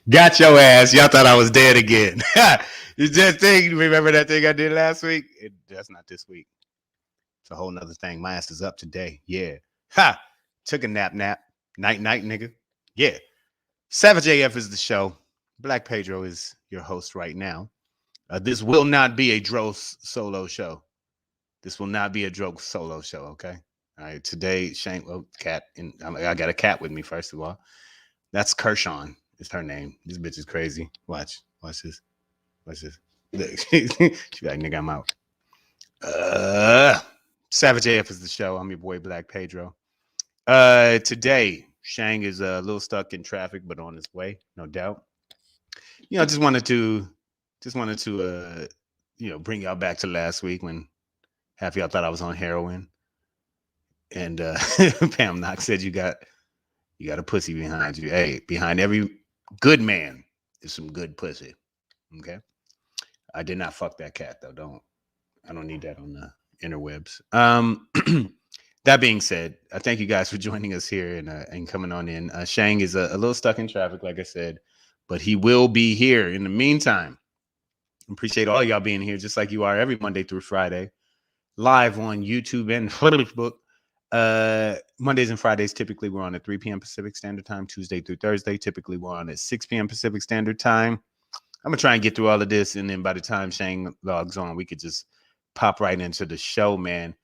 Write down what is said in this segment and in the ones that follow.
Got your ass. Y'all thought I was dead again. It's that thing. Remember that thing I did last week? That's not this week. It's a whole nother thing. My ass is up today. Yeah. Ha! Took a nap. Night, nigga. Yeah. Savage AF is the show. Black Pedro is your host right now. This will not be a Dros solo show. This will not be a Dro solo show, okay? All right. Today, Shane, well, cat, and I got a cat with me, first of all. That's Kershaw. Is her name. This bitch is crazy. Watch this. Watch this. She like, nigga, I'm out. Savage AF is the show. I'm your boy Black Pedro. Today, Shang is a little stuck in traffic, but on his way, no doubt. Just wanted to bring y'all back to last week when half y'all thought I was on heroin. And Pam Knox said you got a pussy behind you. Hey, behind every good man is some good pussy. Okay. I did not fuck that cat though. I don't need that on the interwebs. That being said, I thank you guys for joining us here and coming on in. Shang is a little stuck in traffic, like I said, but he will be here in the meantime. Appreciate all y'all being here, just like you are every Monday through Friday, live on YouTube and Facebook. Mondays and Fridays, typically we're on at 3 p.m. Pacific Standard Time. Tuesday through Thursday, typically we're on at 6 p.m. Pacific Standard Time. I'm going to try and get through all of this, and then by the time Shane logs on, we could just pop right into the show, man.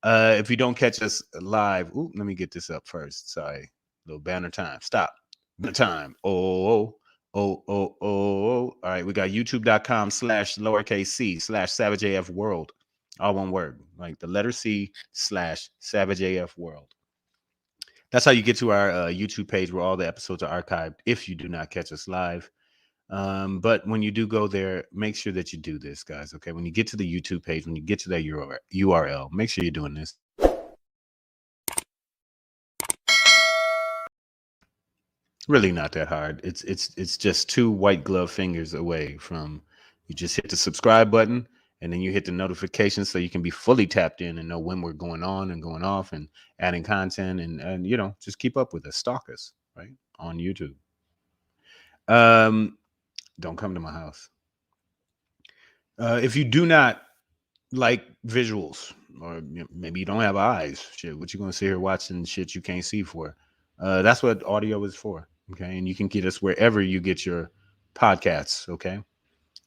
If you don't catch us live, let me get this up first. Sorry. Little banner time. Stop. Banner time. Oh. All right, we got youtube.com/c/SavageAF World. All one word, like the letter C/SavageAF World. That's how you get to our YouTube page where all the episodes are archived if you do not catch us live. But when you do go there, make sure that you do this, guys. Okay. When you get to the YouTube page, when you get to that URL, make sure you're doing this. Really not that hard. It's just 2 white glove fingers away from you. Just hit the subscribe button and then you hit the notifications so you can be fully tapped in and know when we're going on and going off and adding content and just keep up with us, stalk us, right, on YouTube. Don't come to my house. If you do not like visuals, or maybe you don't have eyes, shit, what you gonna sit here watching shit you can't see for? That's what audio is for. Okay, and you can get us wherever you get your podcasts. Okay,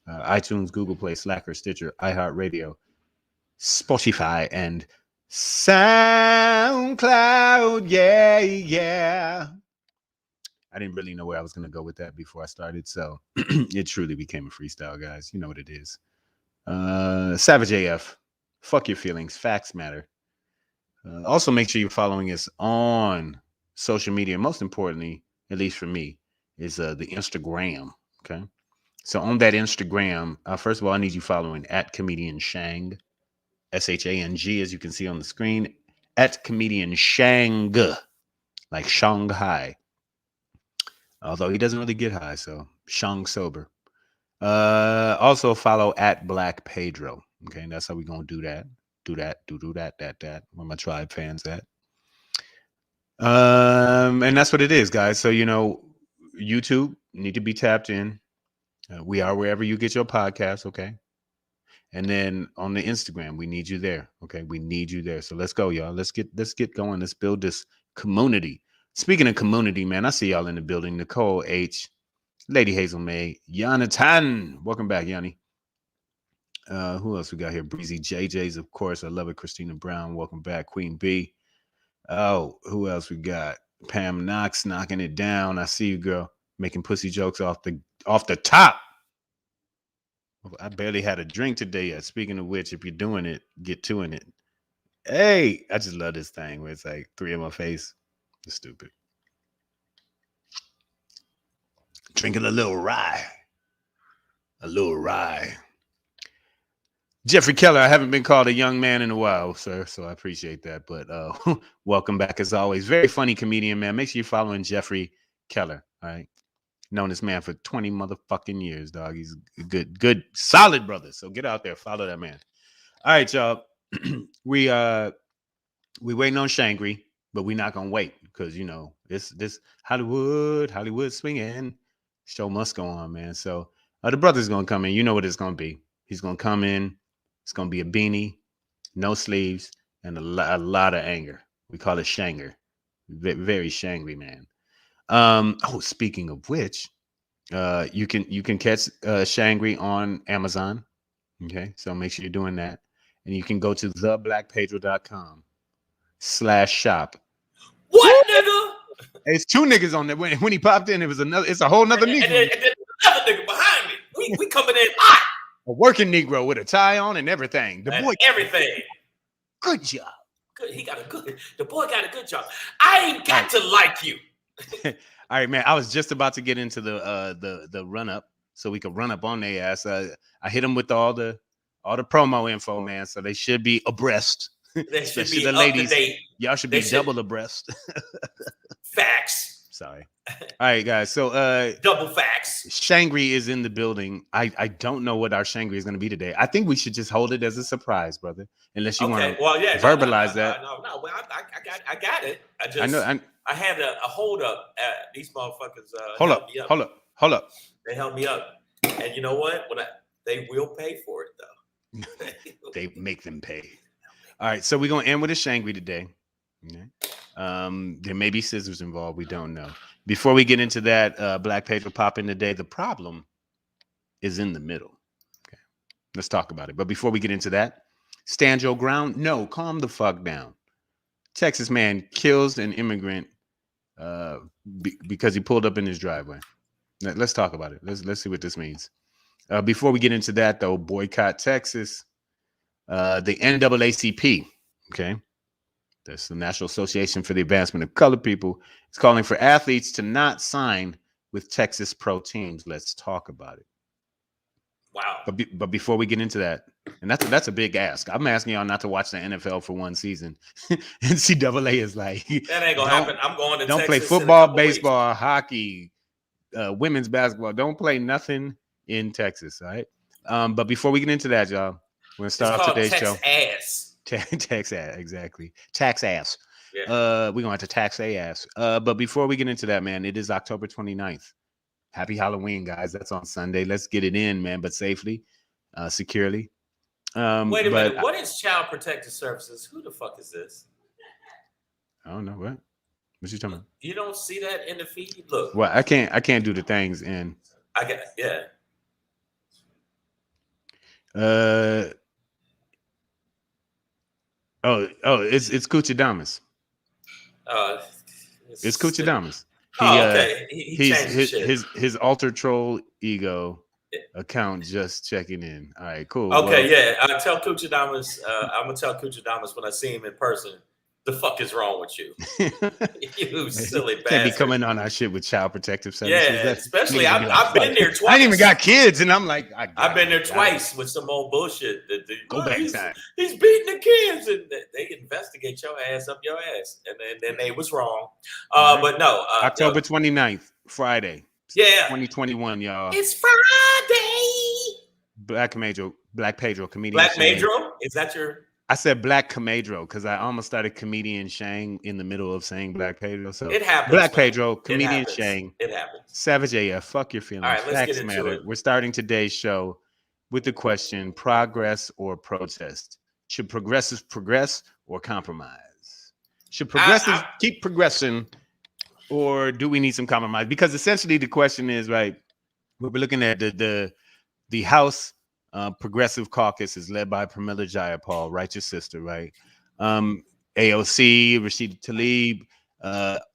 iTunes, Google Play, Slacker, Stitcher, iHeartRadio, Spotify, and SoundCloud. Yeah. I didn't really know where I was gonna go with that before I started, so it truly became a freestyle, guys. You know what it is. Savage AF. Fuck your feelings. Facts matter. Also, make sure you're following us on social media. Most importantly, at least for me, is the Instagram. Okay. So on that Instagram, first of all, I need you following at Comedian Shang, SHANG, as you can see on the screen, at Comedian Shang, like Shanghai. Although he doesn't really get high, so Shang sober. Also follow at Black Pedro. Okay, that's how we're gonna do that. Do that. Where my tribe fans at. And that's what it is, guys. So YouTube need to be tapped in. We are wherever you get your podcasts, okay? And then on the Instagram, we need you there. Okay, we need you there. So let's go, y'all. Let's get going. Let's build this community. Speaking of community, man, I see y'all in the building. Nicole H, Lady Hazel May, Yana Tan. Welcome back, Yanni. Who else we got here? Breezy JJ's, of course. I love it. Christina Brown. Welcome back. Queen B. Oh, who else we got? Pam Knox knocking it down. I see you, girl, making pussy jokes off the top. I barely had a drink today yet. Speaking of which, if you're doing it, get to it. Hey, I just love this thing where it's like 3 in my face. It's stupid. Drinking a little rye. Jeffrey Keller, I haven't been called a young man in a while, sir, so I appreciate that. But welcome back as always. Very funny comedian, man. Make sure you're following Jeffrey Keller, all right? Known this man for 20 motherfucking years, dog. He's a good, solid brother. So get out there, follow that man. All right, y'all. we waiting on Shangry, but we're not gonna wait because this Hollywood swinging. Show must go on, man. So the brother's gonna come in. You know what it's gonna be. He's gonna come in. It's gonna be a beanie, no sleeves, and a lot of anger. We call it shanger. Very shangry, man. Oh, speaking of which, you can catch Shangry on Amazon. Okay, so make sure you're doing that, and you can go to theblackpedro.com/shop. What, nigga? It's two niggas on there. When he popped in, it was another. It's a whole nother Negro. And then another nigga behind me. We coming in hot. A working Negro with a tie on and everything. The boy, everything. Good job. Good. The boy got a good job. I ain't got to like you. All right, man. I was just about to get into the run up, so we could run up on their ass. I hit them with all the promo info, man. So they should be abreast. They should be the up ladies. to date. Y'all should be double abreast. Facts. Sorry. All right, guys. So double facts. Shangry is in the building. I don't know what our Shangry is going to be today. I think we should just hold it as a surprise, brother. Unless you want to verbalize that. No. Well, I got it. I know. I had a hold up. These motherfuckers. Hold up. They helped me up, and you know what? They will pay for it though. They make them pay. All right, so we're gonna end with a Shangry today. Okay. There may be scissors involved. We don't know. Before we get into that, Black Pedro pop in today. The problem is in the middle. Okay, let's talk about it. But before we get into that, stand your ground. No, calm the fuck down. Texas man kills an immigrant because he pulled up in his driveway. Let's talk about it. Let's see what this means. Before we get into that, though, Boycott Texas. The NAACP, okay, that's the National Association for the Advancement of Colored People, is calling for athletes to not sign with Texas pro teams. Let's talk about it. Wow. But before we get into that, and that's a big ask. I'm asking y'all not to watch the NFL for one season. NCAA is like, that ain't gonna happen. I'm going to don't Texas play football, baseball, hockey, women's basketball. Don't play nothing in Texas. All right. But before we get into that, y'all, we're gonna start off today's show. Tax ass, exactly. Tax ass. Yeah. We're gonna have to tax a ass. But before we get into that, man, it is October 29th. Happy Halloween, guys. That's on Sunday. Let's get it in, man, but safely, securely. Wait a minute. What is Child Protective Services? Who the fuck is this? I don't know. What you talking about? You don't see that in the feed? Look. Well, I can't do the things in. It's Cuchadamas. It's Cuchadamas. Okay. His alter troll ego account just checking in. All right, cool. Okay, yeah. I tell Cuchadamas. I'm gonna tell Cuchadamas when I see him in person. The fuck is wrong with you? You silly bastard. Can't be coming on our shit with Child Protective Services. Yeah, especially I've been there twice. I ain't even got kids, and I'm like, I've been there twice with some old bullshit. Go back time. He's beating the kids, and they investigate your ass up your ass, and then they was wrong. But no, October 29th, Friday. Yeah, 2021, y'all. It's Friday. Black Pedro, comedian. Black Pedro, is that your? I said Black Comedro because I almost started comedian Shang in the middle of saying Black Pedro. So it happens. Black Pedro, comedian Shang. It happens. Savage AF, fuck your feelings. All right, let's Facts get into matter. it. We're starting today's show with the question: progress or protest? Should progressives progress or compromise? Should progressives keep progressing, or do we need some compromise? Because essentially the question is, right, we're looking at the House Progressive Caucus is led by Pramila Jayapal, Righteous Sister, right? AOC, Rashida Tlaib,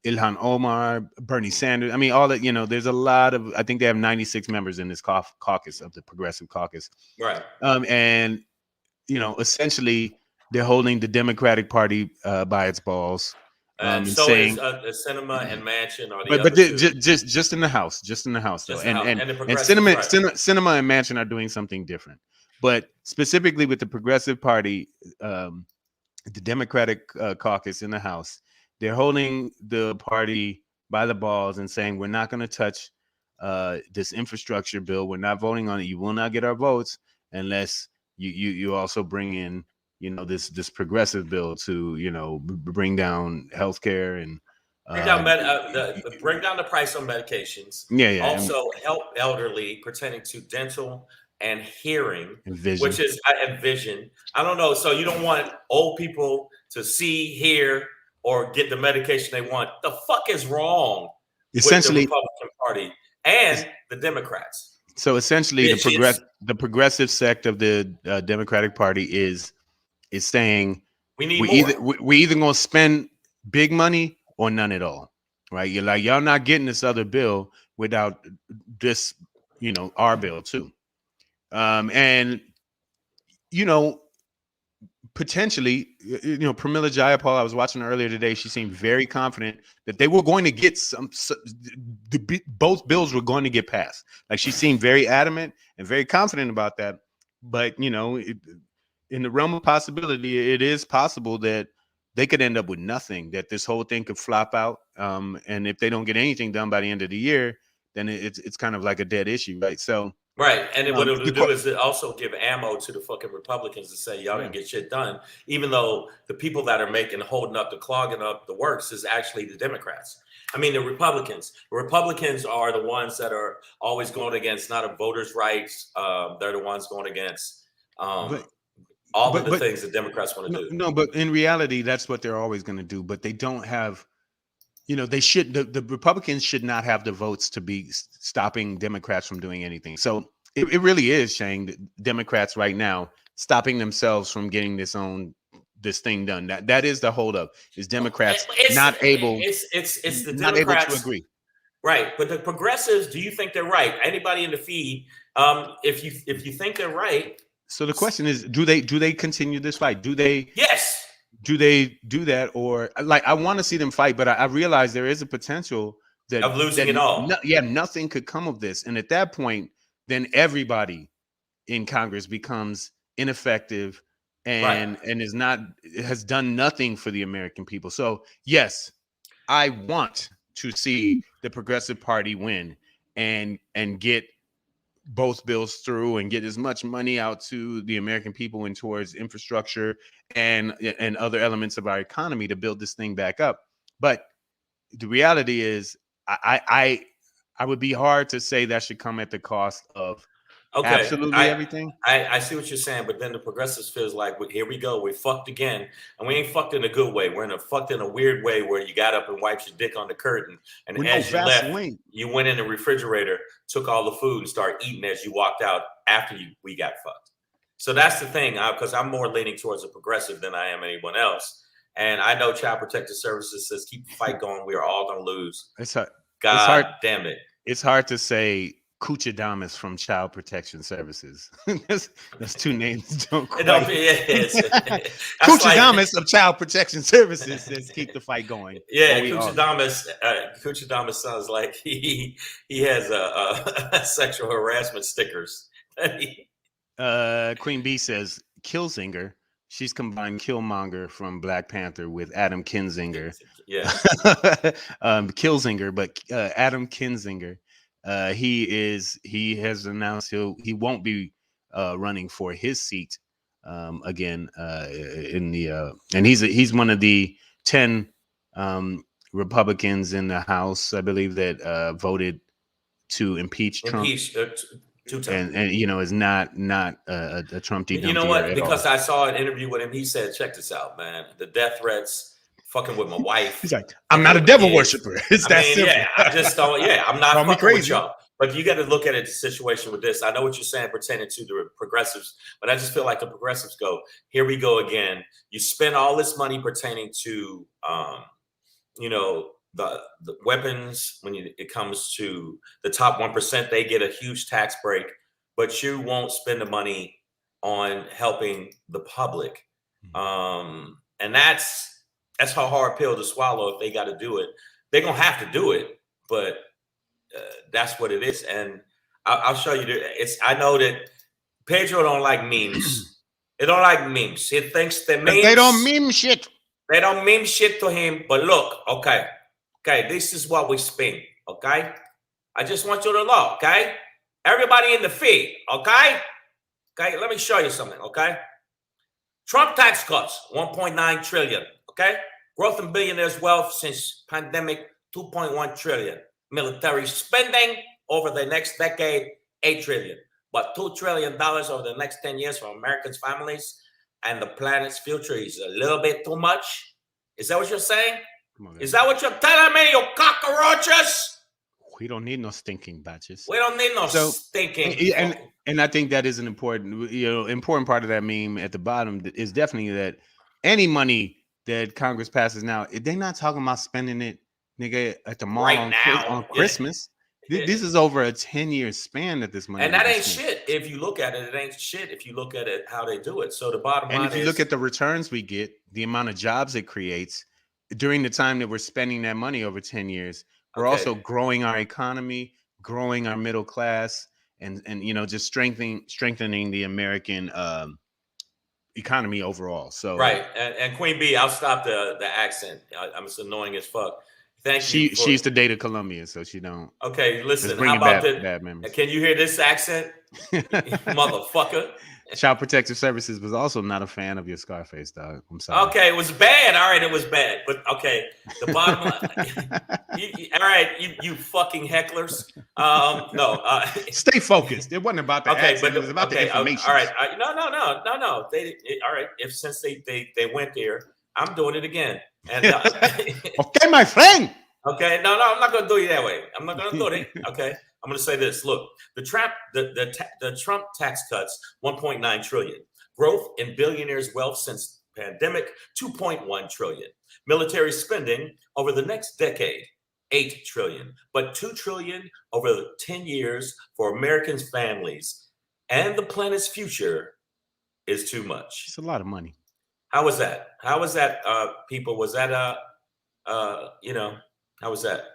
Ilhan Omar, Bernie Sanders. I mean, all that, there's a lot of, I think they have 96 members in this caucus of the Progressive Caucus. Right. And, essentially they're holding the Democratic Party by its balls. And so saying, is the Cinema and Manchin are the but just in the House, though. And Cinema and Manchin are doing something different. But specifically with the Progressive Party, the Democratic caucus in the House, they're holding the party by the balls and saying, we're not going to touch this infrastructure bill. We're not voting on it. You will not get our votes unless you also bring in this progressive bill to bring down healthcare and Bring down bring down the price on medications. Yeah. Also, help elderly pertaining to dental and hearing, And vision. which is and vision. I don't know. So you don't want old people to see, hear, or get the medication they want. The fuck is wrong Essentially, with the Republican Party and the Democrats? So essentially, the progressive sect of the Democratic Party is saying we need more. We either gonna spend big money or none at all, right? You're like, y'all not getting this other bill without this, our bill too, and potentially, Pramila Jayapal, I was watching her earlier today. She seemed very confident that they were going to get both bills were going to get passed. Like, she seemed very adamant and very confident about that. But, in the realm of possibility, it is possible that they could end up with nothing, that this whole thing could flop out. And if they don't get anything done by the end of the year, then it's kind of like a dead issue, right? So. Right, and then what it'll do is it also give ammo to the fucking Republicans to say y'all didn't get shit done, even though the people that are holding up, clogging up the works is actually the Democrats. I mean, the Republicans. The Republicans are the ones that are always going against not a voters' rights. They're the ones going against all of the things the Democrats want to do. No, but in reality, that's what they're always going to do. But they don't have. They should. The Republicans should not have the votes to be stopping Democrats from doing anything. So it really is, Shang, that Democrats right now stopping themselves from getting this thing done. That is the holdup. Is Democrats not able? It's the not Democrats able to agree. Right, but the progressives. Do you think they're right? Anybody in the feed? If you think they're right. So the question is, do they continue this fight? Do they? Yes. Do they do that, or like I want to see them fight, but I realize there is a potential of losing it all. Nothing could come of this, and at that point, then everybody in Congress becomes ineffective and has done nothing for the American people. So yes, I want to see the Progressive Party win and get both bills through and get as much money out to the American people and towards infrastructure and other elements of our economy to build this thing back up. But the reality is, I would be hard to say that should come at the cost of absolutely everything. I see what you're saying, but then the progressives feels like, here we go, we fucked again, and we ain't fucked in a good way. We're fucked in a weird way where you got up and wiped your dick on the curtain, and as you left, you went in the refrigerator, took all the food, and started eating as you walked out after we got fucked. So that's the thing, because I'm more leaning towards a progressive than I am anyone else, and I know Child Protective Services says keep the fight going. We are all gonna lose. It's hard. Damn it! It's hard to say. Kuchadamas from Child Protection Services. Those two names don't quite. Kuchadamas of Child Protection Services says keep the fight going. Yeah, Kuchadamas sounds like he has a sexual harassment stickers. Queen Bee says Killzinger. She's combined Killmonger from Black Panther with Adam Kinzinger. Yeah. Killzinger, but Adam Kinzinger. He has announced he won't be running for his seat again in the and he's one of the 10 Republicans in the House, I believe, that voted to impeach Trump. And is not a Trump. You know what? Because I saw an interview with him. He said, "Check this out, man. The death threats." Fucking with my wife. He's like, I'm not a devil worshiper. It's that simple. Yeah, I just don't. Yeah, I'm not fucking with y'all. But you got to look at it, the situation with this. I know what you're saying pertaining to the progressives, but I just feel like the progressives go, here we go again. You spend all this money pertaining to, the weapons. When it comes to the top 1%, they get a huge tax break, but you won't spend the money on helping the public, and that's a hard pill to swallow. If they got to do it, they're gonna have to do it. But that's what it is, and I'll show you. I know that Pedro don't like memes. They don't like memes. He thinks the memes. They don't meme shit. They don't meme shit to him. But look, okay, this is what we spend. Okay, I just want you to know. Okay, everybody in the feed. Okay, let me show you something. Okay, Trump tax cuts 1.9 trillion. Okay, Growth in billionaires' wealth since pandemic, 2.1 trillion. Military spending over the next decade, 8 trillion. But $2 trillion over the next 10 years for Americans' families and the planet's future is a little bit too much. Is that what you're saying? Is that what you're telling me, you cockroaches? We don't need no stinking batches. We don't need no stinking. And I think that is an important part of that meme at the bottom is definitely that any money that Congress passes now, they're not talking about spending it, nigga, at the mall right now on Christmas. Yeah. This is over a 10-year span that this money. And that ain't shit. If you look at it, it ain't shit. If you look at it, how they do it. So the bottom line is, and if you look at the returns we get, the amount of jobs it creates during the time that we're spending that money over 10 years. We're also growing our economy, growing our middle class, and just strengthening the American economy overall. So right, and Queen Bee, I'll stop the accent. I'm just annoying as fuck. Thank you. She used to date a Colombian, so she don't. Okay, listen. How about bad memories. Can you hear this accent, motherfucker? Child Protective Services was also not a fan of your Scarface, dog. I'm sorry. Okay, it was bad. All right, it was bad. But okay, the bottom line. All right, you fucking hecklers. No. Stay focused. It wasn't about the accent. It was about the information. All right. No. All right. If since they went there, I'm doing it again. And okay, my friend. Okay, no, I'm not going to do it that way. I'm not going to do it. Okay, I'm going to say this. Look, the Trump tax cuts, 1.9 trillion. Growth in billionaires' wealth since pandemic, 2.1 trillion. Military spending over the next decade, 8 trillion. But 2 trillion over 10 years for Americans' families and the planet's future is too much. It's a lot of money. How was that? How was that, people? Was that how was that?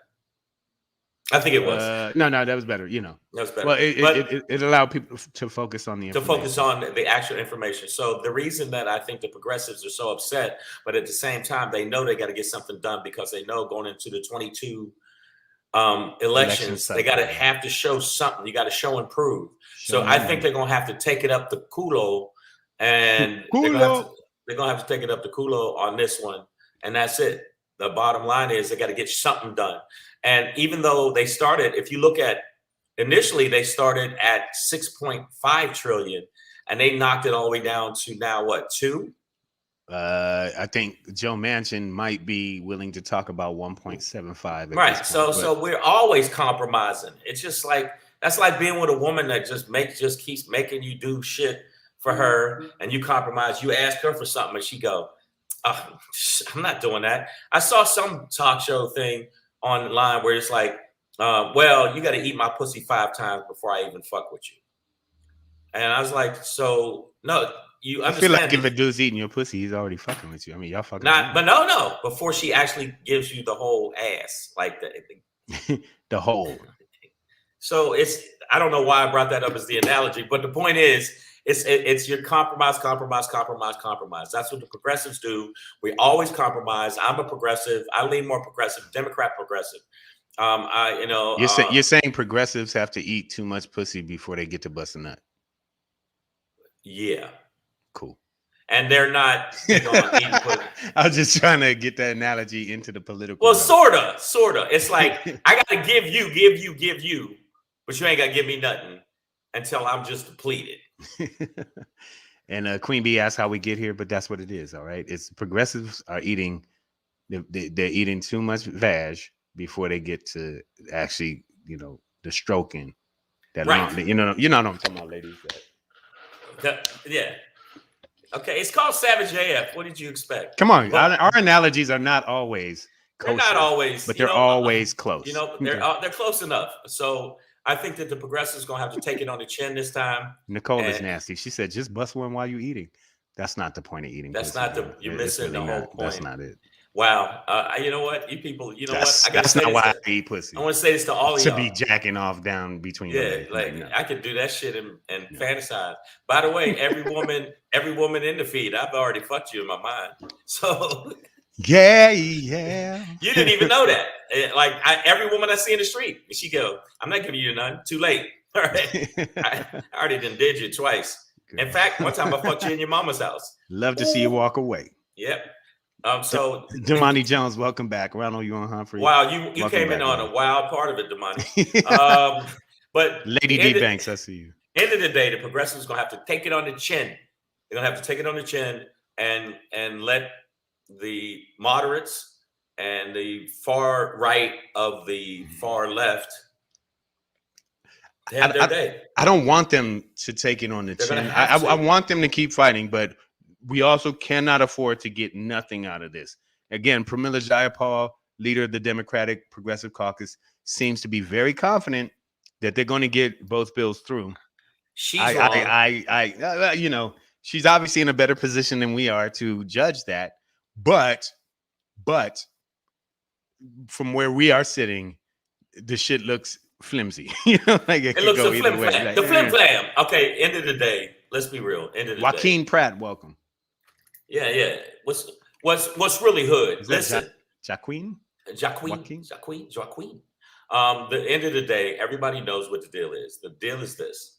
I think it was. No, that was better. That was better. Well, it allowed people to focus on the actual information. So the reason that I think the progressives are so upset, but at the same time, they know they got to get something done because they know going into the 22 elections, they got to have to show something. You got to show and prove. I think they're gonna have to take it up the culo, and they're gonna have to take it up the culo on this one, and that's it. The bottom line is they got to get something done. And even though they started, if you look at initially, they started at 6.5 trillion and they knocked it all the way down to now what, 2? I think Joe Manchin might be willing to talk about 1.75. Right. So we're always compromising. It's just like that's like being with a woman that just keeps making you do shit for her and you compromise. You ask her for something and she go, I'm not doing that. I saw some talk show thing online where it's like, well, you got to eat my pussy 5 times before I even fuck with you. And I was like, so no, you understand. I feel like if a dude's eating your pussy, he's already fucking with you. I mean, y'all fucking. But no, before she actually gives you the whole ass, like the whole. So I don't know why I brought that up as the analogy, but the point is, it's your compromise. That's what the progressives do. We always compromise. I'm a progressive. I lean more progressive, Democrat progressive. You're saying progressives have to eat too much pussy before they get to bust a nut. Yeah. Cool. And they're not eating pussy. I was just trying to get that analogy into the political. Well, sorta. It's like I gotta give you, but you ain't gotta give me nothing until I'm just depleted. And Queen Bee asked how we get here, but that's what it is. All right, it's progressives are eating. They're eating too much vag before they get to actually, the stroking. That right. You know what I'm talking about, ladies. Yeah. Okay, it's called Savage AF. What did you expect? Come on, our analogies are not always kosher, they're not always, but they're always close. They're close enough. So I think that the progressives gonna have to take it on the chin this time. Nicole is nasty. She said, "Just bust one while you eating." That's not the point of eating. That's not you're missing the whole point. That's not it. Wow. You know what? You people. You know what? That's not why I eat pussy. I want to say this to all of y'all. To be jacking off down between. Yeah, I could do that shit and fantasize. By the way, every woman in the feed, I've already fucked you in my mind. So. Yeah. You didn't even know that. Every woman I see in the street, she go, "I'm not giving you none. Too late." All right. I already did you twice. In fact, one time I fucked you in your mama's house. Love to see you walk away. Yep. So Damani Jones, welcome back. Ronald, you on Humphrey? Wow, you Welcome came in back, on man. a wild part of it, Damani. But Lady D Banks, I see you. End of the day, the progressives gonna have to take it on the chin. They're gonna have to take it on the chin and let the moderates and the far right of the far left have their day. I don't want them to take it on the chin. I want them to keep fighting, but we also cannot afford to get nothing out of this. Again, Pramila Jayapal, leader of the Democratic Progressive Caucus, seems to be very confident that they're going to get both bills through. She's wrong. You know, she's obviously in a better position than we are to judge that. But from where we are sitting, the shit looks flimsy. You know, like it looks a flim flam. Like, the flim flam. Okay, end of the day, let's be real. End of the Joaquin day. Pratt, welcome. Yeah. What's really hood? Listen, Joaquin. The end of the day, everybody knows what the deal is. The deal is this.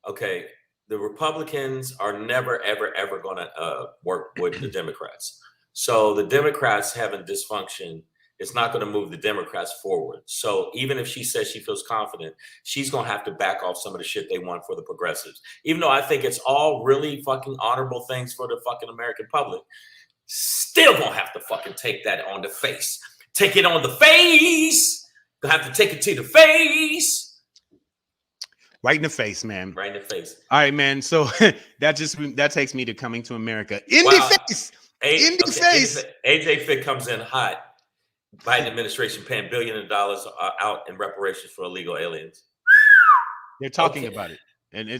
Okay, the Republicans are never, ever going to work with the Democrats. So the Democrats having dysfunction is not going to move the Democrats forward. So even if she says she feels confident, she's going to have to back off some of the shit they want for the progressives. Even though I think it's all really fucking honorable things for the fucking American public, still going to have to fucking take that on the face. Take it on the face. Gonna have to take it to the face. Right in the face, man. Right in the face. All right, man. So that takes me to Coming to America. In the face. In the face. AJ Fitt comes in hot. Biden administration paying billions of dollars out in reparations for illegal aliens. They're talking about it, and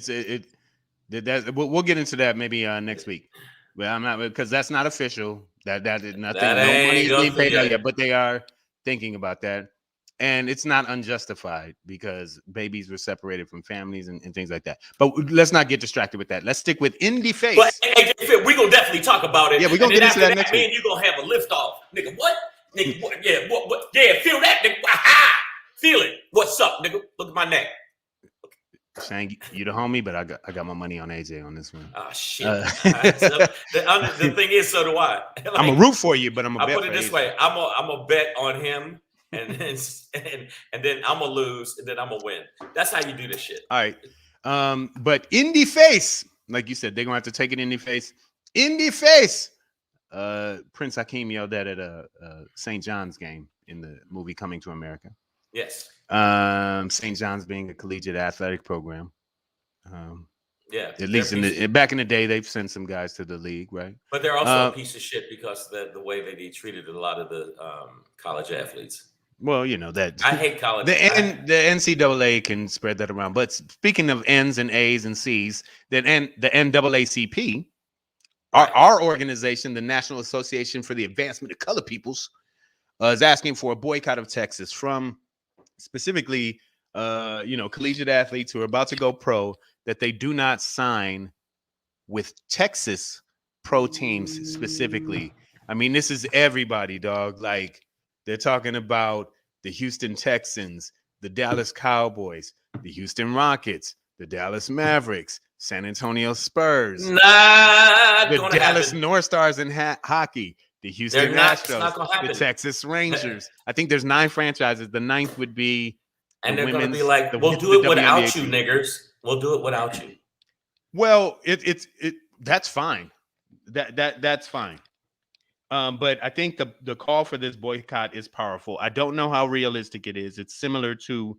we'll get into that maybe next week. Well, I'm not, because that's not official. That nothing. No money is being paid out yet, but they are thinking about that. And it's not unjustified because babies were separated from families and things like that. But let's not get distracted with that. Let's stick with In the Face. But we're going to definitely talk about it. Yeah, we're going to get into that next week. Me and you're going to have a lift off. Nigga, what? Nigga, what? Yeah, what? Yeah, feel that, nigga. Aha! Feel it. What's up, nigga? Look at my neck. Shang, you the homie, but I got my money on AJ on this one. Oh, shit. The thing is, so do I. Like, I'm a root for you, but I'm a bet. I'll put it this way. I'm a bet on him. And then I'm gonna lose, and then I'm gonna win. That's how you do this shit. All right. But In the Face, like you said, they're gonna have to take it in the face. In the face. Prince Hakeem yelled that at a St. John's game in the movie Coming to America. Yes. St. John's being a collegiate athletic program. Yeah. At least back in the day, they've sent some guys to the league, right? But they're also a piece of shit because the way they treated a lot of the college athletes. Well, you know that I hate college. The NCAA can spread that around. But speaking of N's and A's and C's, the NAACP, our organization, the National Association for the Advancement of Colored Peoples, is asking for a boycott of Texas from specifically, collegiate athletes who are about to go pro, that they do not sign with Texas pro teams specifically. I mean, this is everybody, dog. Like, they're talking about the Houston Texans, the Dallas Cowboys, the Houston Rockets, the Dallas Mavericks, San Antonio Spurs, the Dallas North Stars in hockey, the Houston Astros, the Texas Rangers. I think there's 9 franchises. The 9th would be, and they're going to be like, "We'll do it without you, niggers. We'll do it without you." Well, that's fine. That's fine. But I think the call for this boycott is powerful. I don't know how realistic it is. It's similar to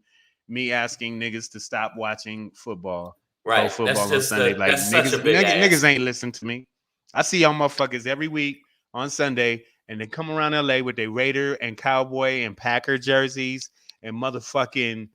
me asking niggas to stop watching football. Right. Football on Sunday. Like, niggas ain't listen to me. I see y'all motherfuckers every week on Sunday, and they come around LA with their Raider and Cowboy and Packer jerseys and motherfucking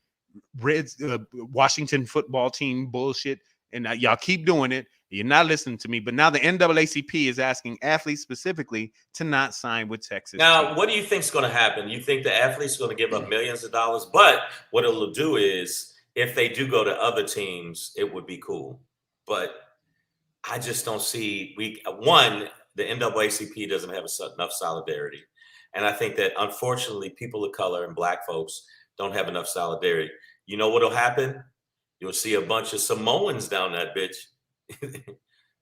Reds, Washington football team bullshit. And y'all keep doing it. You're not listening to me. But now the NAACP is asking athletes specifically to not sign with Texas. Now, what do you think is going to happen? You think the athletes are going to give up millions of dollars? But what it'll do is, if they do go to other teams, it would be cool. But I just don't see the NAACP doesn't have enough solidarity. And I think that, unfortunately, people of color and Black folks don't have enough solidarity. You know what'll happen? You'll see a bunch of Samoans down that bitch.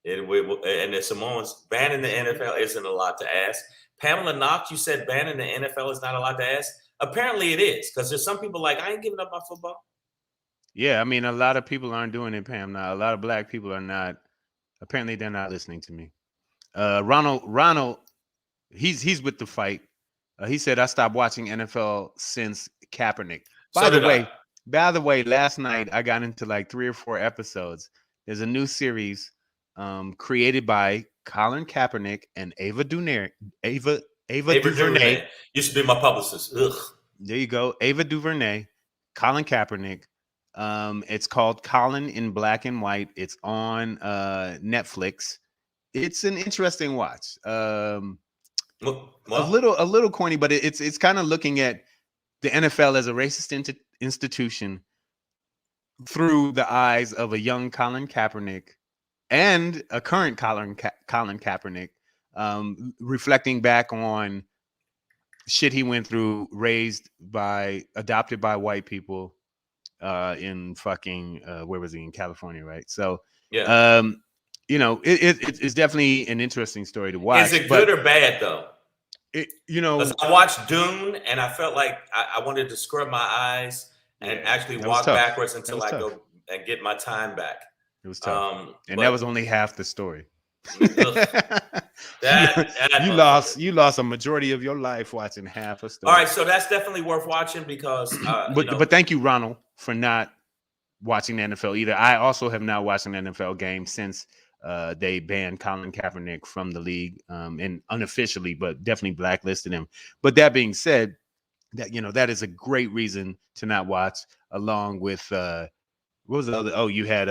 And the Samoans banning the NFL isn't a lot to ask. Pamela Knox, you said banning the NFL is not a lot to ask. Apparently it is, because there's some people like, I ain't giving up my football. Yeah, I mean, a lot of people aren't doing it, Pam. Now, a lot of black people are not. Apparently, they're not listening to me. Ronald, he's with the fight. He said, I stopped watching NFL since Kaepernick. By the way, last night I got into like 3 or 4 episodes. There's a new series created by Colin Kaepernick and Ava DuVernay. Used to be my publicist. Ugh. There you go. Ava DuVernay, Colin Kaepernick. It's called Colin in Black and White. It's on Netflix. It's an interesting watch. A little corny, but it's kind of looking at the NFL as a racist institution through the eyes of a young Colin Kaepernick and a current Colin Kaepernick, reflecting back on shit he went through, adopted by white people in fucking where was he, in California, right? So yeah, it's definitely an interesting story to watch. Is it good or bad though? I watched Dune and I felt like I wanted to scrub my eyes and actually walk backwards until I go and get my time back. It was tough, and that was only half the story. You lost a majority of your life watching half a story. All right, so that's definitely worth watching because. But thank you, Ronald, for not watching the NFL either. I also have not watched an NFL game since they banned Colin Kaepernick from the league, and unofficially, but definitely blacklisted him. But that being said, that is a great reason to not watch. Along with what was the other? Oh, you had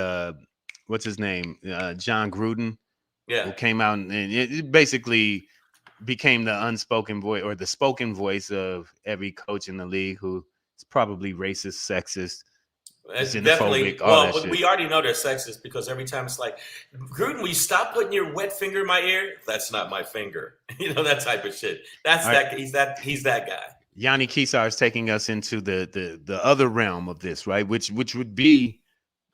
what's his name? John Gruden. Yeah. Who came out and it basically became the unspoken voice or the spoken voice of every coach in the league who is probably racist, sexist, xenophobic, all that shit. We already know they're sexist because every time it's like, Gruden, will you stop putting your wet finger in my ear? That's not my finger. That type of shit. That's all that. Right. He's that guy. Yanni Kisar is taking us into the other realm of this, right? Which would be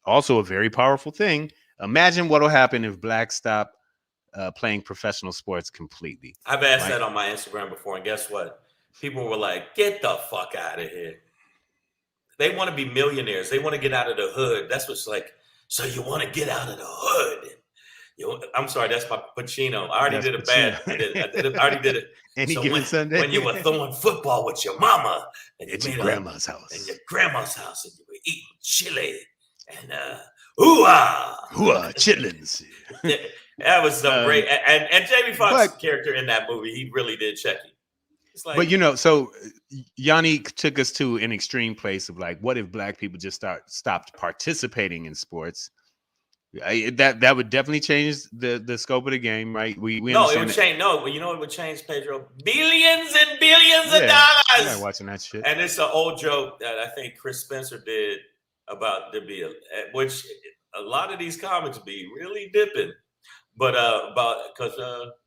also a very powerful thing. Imagine what will happen if blacks stop playing professional sports completely. I've asked that on my Instagram before, and guess what? People were like, get the fuck out of here. They want to be millionaires. They want to get out of the hood. That's what's like, so you want to get out of the hood. I'm sorry, that's my Pacino. I already did a bad. I already did it. Any given Sunday? When you were throwing football with your mama. And at your grandma's house. And your grandma's house. And you were eating chili. And hoo-ah, chitlins. That was some great, and Jamie Foxx's character in that movie, he really did check you. It's like, but so Yanni took us to an extreme place of like, what if black people just stopped participating in sports? That would definitely change the scope of the game, right? We no, it would change. No, you know what would change, Pedro? Billions and billions of dollars. I'm not watching that shit. And it's an old joke that I think Chris Spencer did about which a lot of these comics be really dipping. But because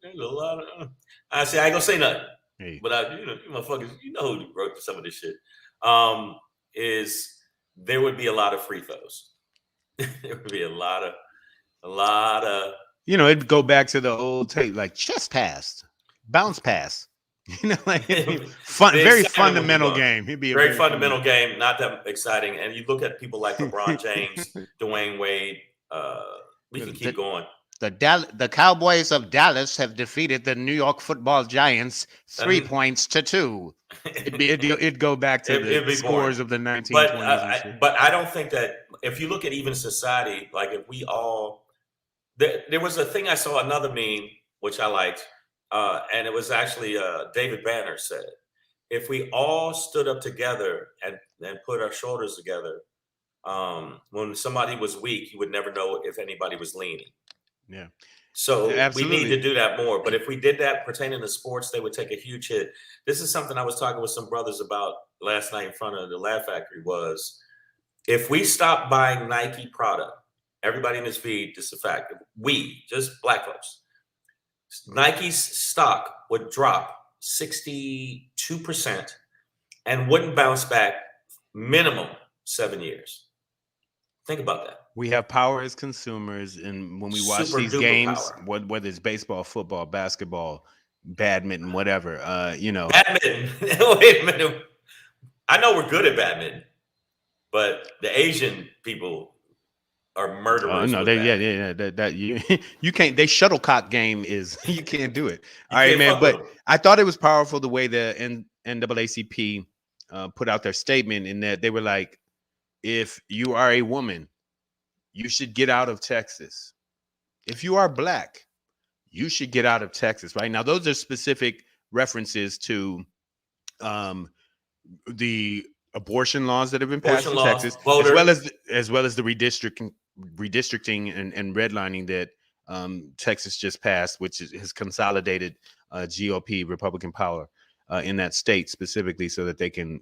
there's a lot of I ain't gonna say nothing. Hey. But you motherfuckers, you know who wrote some of this shit. Is there would be a lot of free throws. There would be a lot of it'd go back to the old tape, like chest pass, bounce pass. Like very fundamental game. It'd be a very fundamental game, not that exciting. And you look at people like LeBron James, Dwayne Wade. We can keep going. The Cowboys of Dallas have defeated the New York Football Giants 3 points to 2. It'd go back to the scores of the 1920s. But I don't think that if you look at even society, like if we all, there was a thing I saw, another meme which I liked, and it was actually David Banner said, if we all stood up together and put our shoulders together, when somebody was weak, you would never know if anybody was leaning. Yeah. So we need to do that more. But if we did that pertaining to sports, they would take a huge hit. This is something I was talking with some brothers about last night in front of the Laugh Factory was if we stop buying Nike product, everybody in this feed, this is a fact, just black folks, Nike's stock would drop 62% and wouldn't bounce back minimum 7 years. Think about that. We have power as consumers, and when we watch Super these duper games, power. whether it's baseball, football, basketball, badminton, whatever, Badminton. Wait a minute. I know we're good at badminton, but the Asian people are murderers no, with badminton. that you you can't. They shuttlecock game is you can't do it. You All right, can't man. fuck with But them. I thought it was powerful the way the NAACP put out their statement in that they were like, if you are a woman, you should get out of Texas. If you are black, you should get out of Texas. Right now, those are specific references to the abortion laws that have been passed Abortion in laws, Texas, voter. as well as the redistricting and redlining that Texas just passed, which has consolidated GOP Republican power in that state specifically, so that they can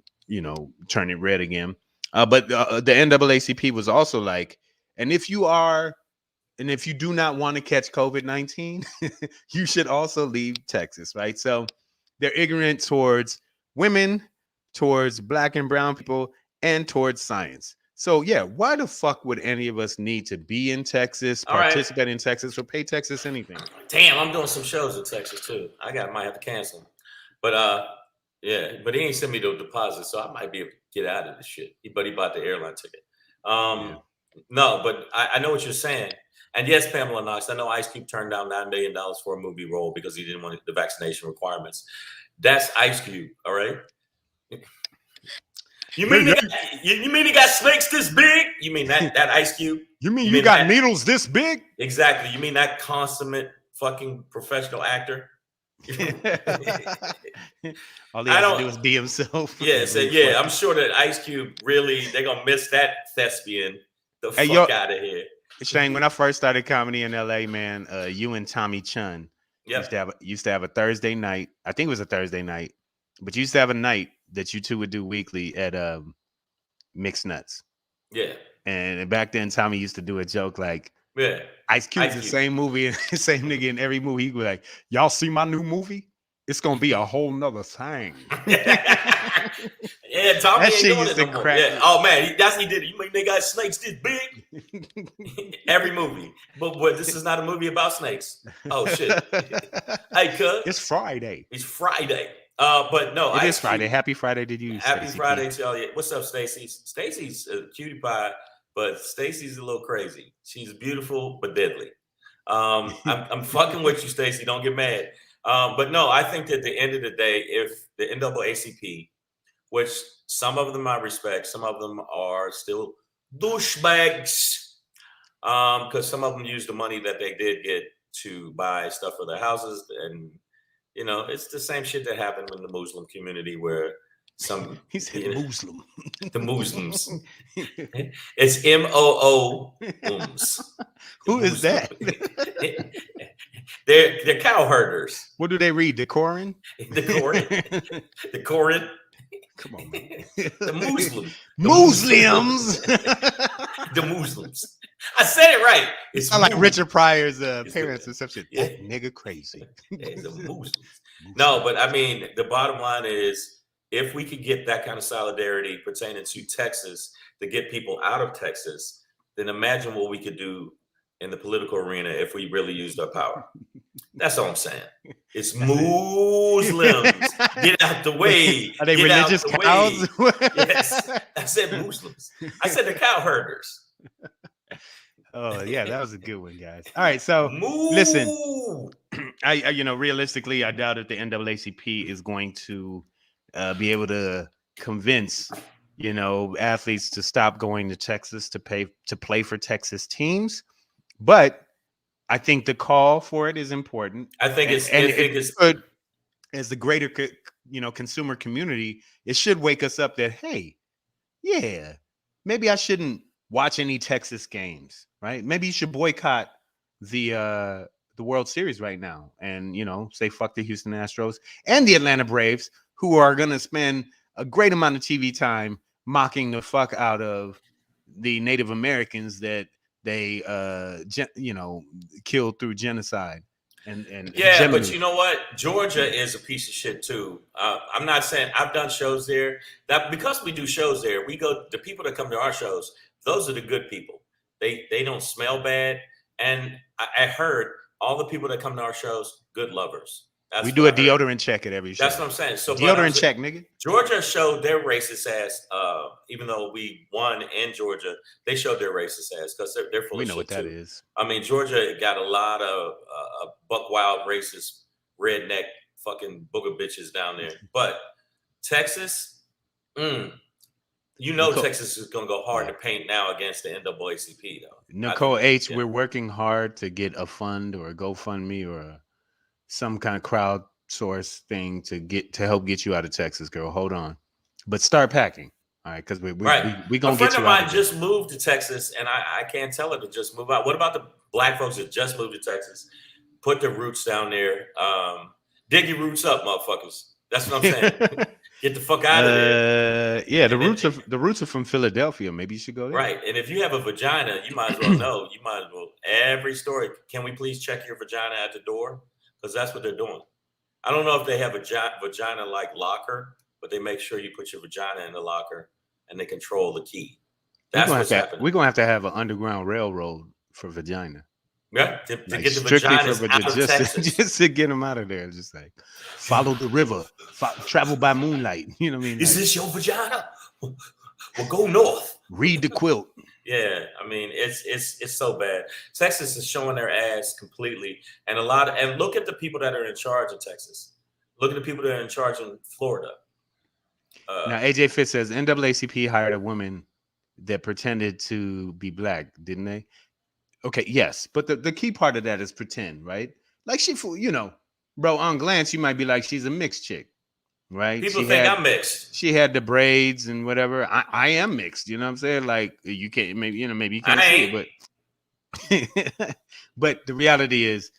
turn it red again. But the NAACP was also like, and if you do not want to catch COVID-19, you should also leave Texas, right? So they're ignorant towards women, towards black and brown people, and towards science. So yeah, why the fuck would any of us need to be in Texas, All right. participate in Texas, or pay Texas anything? Damn, I'm doing some shows in Texas too. Might have to cancel them. But yeah, but he ain't sent me the deposit, so I might be able to get out of this shit. But he bought the airline ticket. No, but I know what you're saying. And yes, Pamela Knox, I know Ice Cube turned down $9 million for a movie role because he didn't want the vaccination requirements. That's Ice Cube, all right? You mean he got snakes this big? You mean that Ice Cube? You mean you got needles this big? Exactly. You mean that consummate fucking professional actor? All he has to do is be himself. Yeah, I'm sure that Ice Cube they're gonna miss that thespian the fuck out of here. Shane, when I first started comedy in LA, man, you and Tommy Chun used to have a Thursday night. I think it was a Thursday night, but you used to have a night that you two would do weekly at Mixed Nuts. Yeah. And back then, Tommy used to do a joke like, yeah, Ice Cube's the same movie and the same nigga in every movie. He'd be like, y'all see my new movie? It's gonna be a whole nother thing. Yeah, Tommy that ain't shit doing used it to no more. crack. Yeah. Oh man, that's what he did. You mean they got snakes this big? Every movie. But this is not a movie about snakes. Oh shit. Hey, cuz. It's Friday. It's Friday. But no, it is Friday. Happy Friday to you. Happy Friday to y'all. What's up, Stacy? Stacy's a cutie pie, but Stacy's a little crazy. She's beautiful but deadly. I'm fucking with you, Stacy. Don't get mad. But no, I think that at the end of the day, if the NAACP, which some of them I respect, some of them are still douchebags, because some of them use the money that they did get to buy stuff for their houses, and it's the same shit that happened in the Muslim community where some he said Muslim. The Muslims. It's MOOs. Who is that? They're cow herders. What do they read? The Koran? The Koran. The Koran. Come on, man. The Muslims. Muslims. The Muslims. I said it right. It's not like Richard Pryor's parents and stuff. That nigga crazy. Yeah, the Muslims. No, but I mean, the bottom line is, if we could get that kind of solidarity pertaining to Texas to get people out of Texas, then imagine what we could do in the political arena if we really used our power. That's all I'm saying. It's Muslims. Get out the way. Are they religious cows? Yes. I said Muslims. I said the cow herders. Oh yeah, that was a good one, guys. All right, so listen, I realistically, I doubt if the NAACP is going to be able to convince athletes to stop going to Texas to play for Texas teams, but I think the call for it is important. I think it's good as the greater consumer community. It should wake us up that, hey, yeah, maybe I shouldn't watch any Texas games, right? Maybe you should boycott the World Series right now and say fuck the Houston Astros and the Atlanta Braves, who are going to spend a great amount of TV time mocking the fuck out of the Native Americans that they killed through genocide. And yeah, but you know what? Georgia is a piece of shit too. I'm not saying I've done shows there. That because we do shows there, the people that come to our shows, those are the good people. They don't smell bad. And I heard all the people that come to our shows, good lovers. We do a deodorant check at every show. That's what I'm saying. So deodorant check, nigga. Georgia showed their racist ass. Even though we won in Georgia, they showed their racist ass because they're full of shit. We know what that too. is. I mean, Georgia got a lot of buck wild racist redneck fucking booger bitches down there. But Texas, Texas is gonna go hard to paint now against the NAACP though. Nicole H, we're working hard to get a fund or a GoFundMe or some kind of crowdsource thing to help get you out of Texas, girl. Hold on, but start packing, all right? Because we gonna get you out. A friend of mine just moved to Texas, and I can't tell her to just move out. What about the black folks that just moved to Texas? Put their roots down there. Dig your roots up, motherfuckers. That's what I'm saying. Get the fuck out of there. Yeah, the roots are from Philadelphia. Maybe you should go there. Right. And if you have a vagina, you might as well know. You might as well. Every story. Can we please check your vagina at the door? Because that's what they're doing. I don't know if they have a vagina like locker, but they make sure you put your vagina in the locker and they control the key. That's what's happening. We're gonna have to have an underground railroad for vagina. Yeah, to get the vaginas out of Texas. Just to get them out of there. Just like follow the river, travel by moonlight. You know what I mean? Is this your vagina? Well, go north. Read the quilt. Yeah, I mean it's so bad. Texas is showing their ass completely, and look at the people that are in charge of Texas. Look at the people that are in charge in Florida. Now AJ Fitz says NAACP hired a woman that pretended to be black, didn't they? Okay, yes, but the key part of that is pretend, right? Like bro, on glance you might be like she's a mixed chick, right? People think I'm mixed. She had the braids and whatever. I am mixed, you know what I'm saying? Like you can't maybe you can't see it, but but the reality is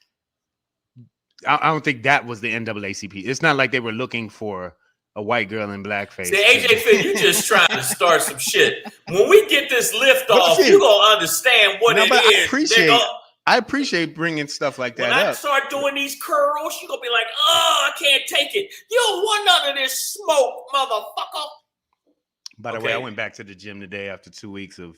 I don't think that was the NAACP. It's not like they were looking for a white girl in blackface. See, AJ Finn, you just trying to start some shit. When we get this lift off, you're gonna understand what it is. I appreciate bringing stuff like that up. When I start doing these curls, you're gonna be like, "Oh, I can't take it. You don't want none of this smoke, motherfucker." By the way, I went back to the gym today after 2 weeks of,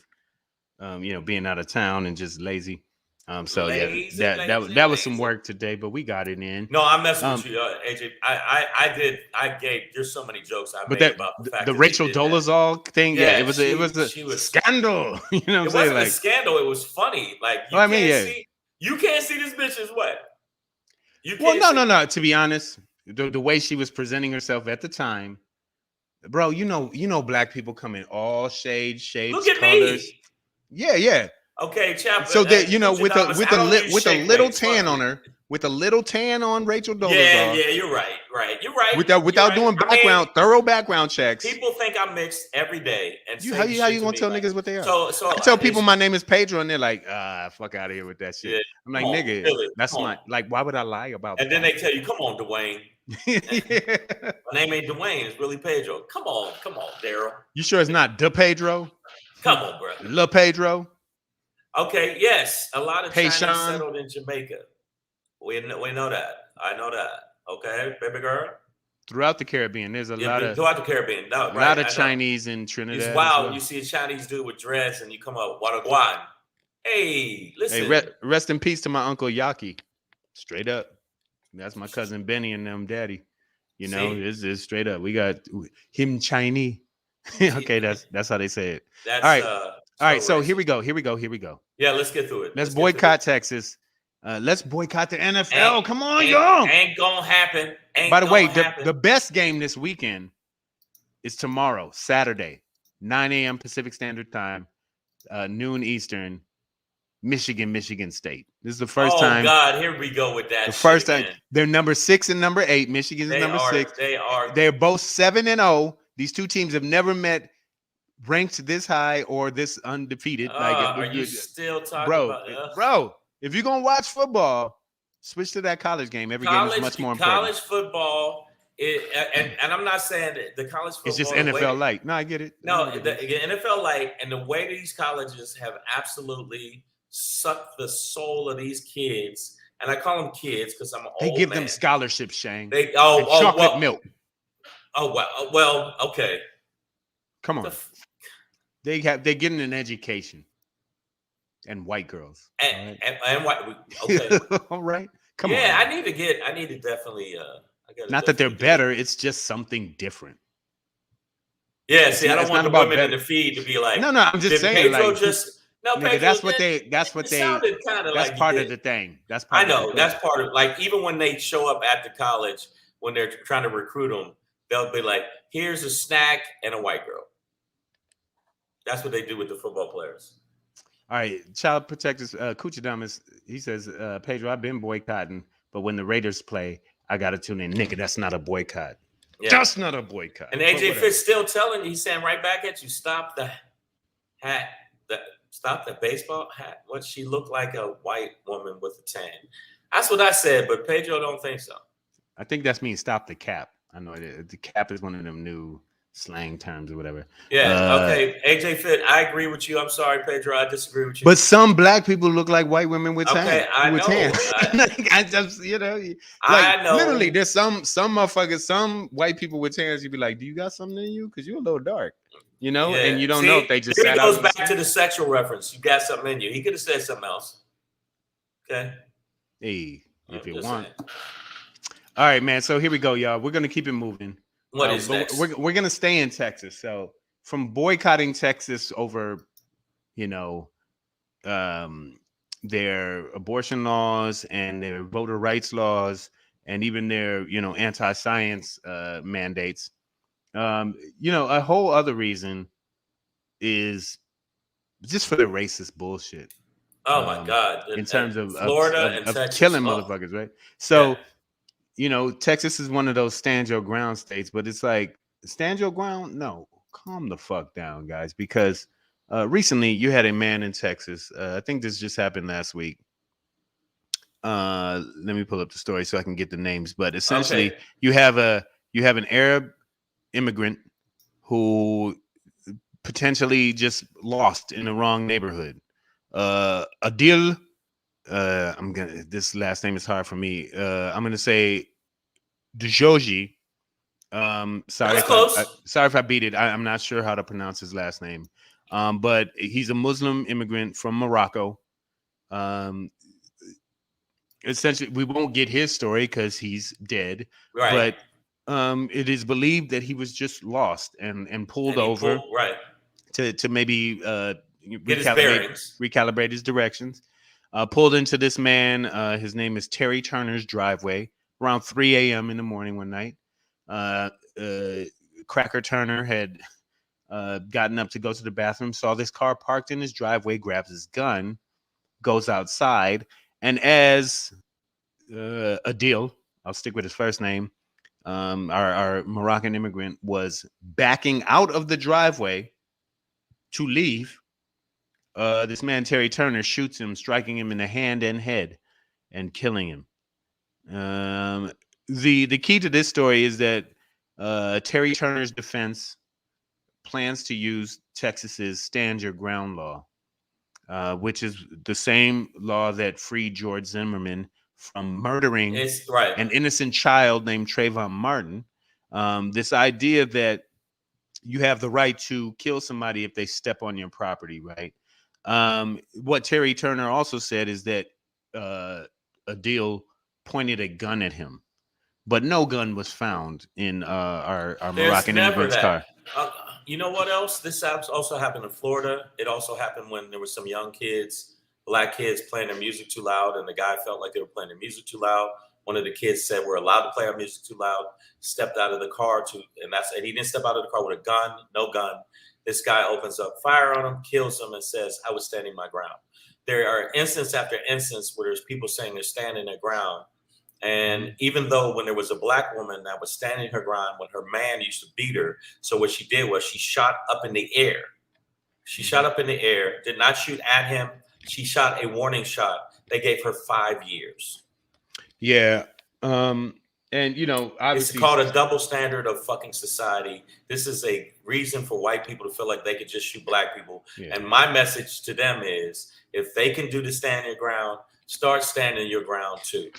being out of town and just lazy. That was some work today, but we got it in. No, I'm messing with you, AJ. I gave. There's so many jokes I made about the fact the Rachel Dolezal thing. Yeah, it was a scandal. You know what I'm saying? It wasn't a scandal. It was funny. Like you can't see this bitch is wet. No. To be honest, the way she was presenting herself at the time, bro. You know, black people come in all shades, Look at colors. Me. Yeah. Okay, Chapter. So that with a little tan on her, with a little tan on Rachel Dolezal. Yeah, you're right. You're right. Without doing thorough background checks. People think I'm mixed every day, and how you gonna tell niggas what they are? So I tell people my name is Pedro, and they're like, fuck out of here with that shit. Yeah, I'm like, nigga, really? That's my why would I lie about that? And then they tell you, come on, Dwayne. My name ain't Dwayne, it's really Pedro. Come on, Daryl. You sure it's not the Pedro? Come on, brother. Le Pedro. Okay, yes, a lot of Chinese settled in Jamaica. We know that. I know that. Okay, baby girl. Throughout the Caribbean, there's a lot of Chinese in Trinidad. It's wild when you see a Chinese dude with dreads and you come up, Wadaguan. Hey, listen. Hey, rest in peace to my uncle Yaki. Straight up. That's my cousin Benny and them daddy. It's straight up. We got him Chinese. Okay, that's how they say it. That's all right, so here we go. Yeah, let's get through it. Let's boycott Texas. Let's boycott the NFL. Come on, y'all. Ain't gonna happen. By the way, the best game this weekend is tomorrow, Saturday, 9 a.m. Pacific Standard Time, noon Eastern, Michigan State. This is the first time. Oh, God, here we go with that. The first time. They're number 6 and number 8. Michigan's number 6. They're both 7-0. These two teams have never met ranked this high or this undefeated. Are you still talking about bro? If you're gonna watch football, switch to that college game. Every game is much more important. College football, and I'm not saying that the college football. It's just NFL light. No, I get it. No, the NFL light, and the way these colleges have absolutely sucked the soul of these kids, and I call them kids because I'm an old man. They give them scholarships, Shang. Chocolate milk. Oh well, okay. Come on. They're getting an education. And white girls. And white. Okay. All right. Come on. Yeah, I need to definitely. Not that they're better. It's just something different. Yeah. See, I don't want the women in the feed to be like. No. I'm just saying. Pedro like, just no. Nigga, Pedro, that's what they. Sounded kind of like. That's part of the thing. That's part. I know. That's part of like even when they show up at the college when they're trying to recruit them, they'll be like, "Here's a snack and a white girl." That's what they do with the football players. All right, child protectors, Kuchadamas, he says, Pedro, I've been boycotting, but when the Raiders play, I got to tune in. Nigga, that's not a boycott. Yeah. That's not a boycott. And AJ Fitz still telling you, he's saying right back at you, stop the hat, stop the baseball hat. What she looked like a white woman with a tan. That's what I said, but Pedro don't think so. I think that's mean stop the cap. I know the cap is one of them new slang terms or whatever. Yeah. Okay. AJ Fit, I agree with you. I'm sorry, Pedro. I disagree with you. But some black people look like white women with tan. Okay, I know. I just, like, I know. Literally, there's some motherfuckers, some white people with tans. You be like, do you got something in you? Because you're a little dark, and you don't know if they just. It goes back to the sexual reference. You got something in you. He could have said something else. Okay. Hey, if you want. All right, man. So here we go, y'all. We're gonna keep it moving. What is next? We're gonna stay in Texas. So from boycotting Texas over, their abortion laws and their voter rights laws and even their anti-science mandates, a whole other reason is just for the racist bullshit. Oh my God! In terms of Florida and Texas, killing motherfuckers, right? So. Yeah. Texas is one of those stand your ground states, but it's like stand your ground. No, calm the fuck down, guys, because recently you had a man in Texas. I think this just happened last week. Let me pull up the story so I can get the names. But essentially, you have an Arab immigrant who potentially just lost in the wrong neighborhood. Adil. This last name is hard for me. I'm gonna say Djoji. Sorry if I beat it. I'm not sure how to pronounce his last name. But he's a Muslim immigrant from Morocco. Essentially, we won't get his story because he's dead. Right. But it is believed that he was just lost and pulled over to maybe recalibrate his directions. Pulled into this man. His name is Terry Turner's driveway around 3 a.m. in the morning one night. Cracker Turner had gotten up to go to the bathroom, saw this car parked in his driveway, grabs his gun, goes outside, and as Adil, I'll stick with his first name, our Moroccan immigrant, was backing out of the driveway to leave, this man, Terry Turner, shoots him, striking him in the hand and head and killing him. The key to this story is that Terry Turner's defense plans to use Texas's Stand Your Ground law, which is the same law that freed George Zimmerman from murdering an innocent child named Trayvon Martin. This idea that you have the right to kill somebody if they step on your property, right? What Terry Turner also said is that Adil pointed a gun at him, but no gun was found in our Moroccan immigrant's car. You know what else? This also happened in Florida. It also happened when there were some young kids, black kids, playing their music too loud, and the guy felt like they were playing their music too loud. One of the kids said, "We're allowed to play our music too loud." Stepped out of the car and he didn't step out of the car with a gun, no gun. This guy opens up fire on him, kills him, and says, "I was standing my ground." There are instance after instance where there's people saying they're standing their ground. And even though when there was a black woman that was standing her ground when her man used to beat her, so what she did was she shot up in the air. She shot up in the air, did not shoot at him. She shot a warning shot. They gave her 5 years. Yeah. And, obviously, it's called a double standard of fucking society. This is a reason for white people to feel like they could just shoot black people. Yeah. And my message to them is, if they can do the stand your ground, start standing your ground too.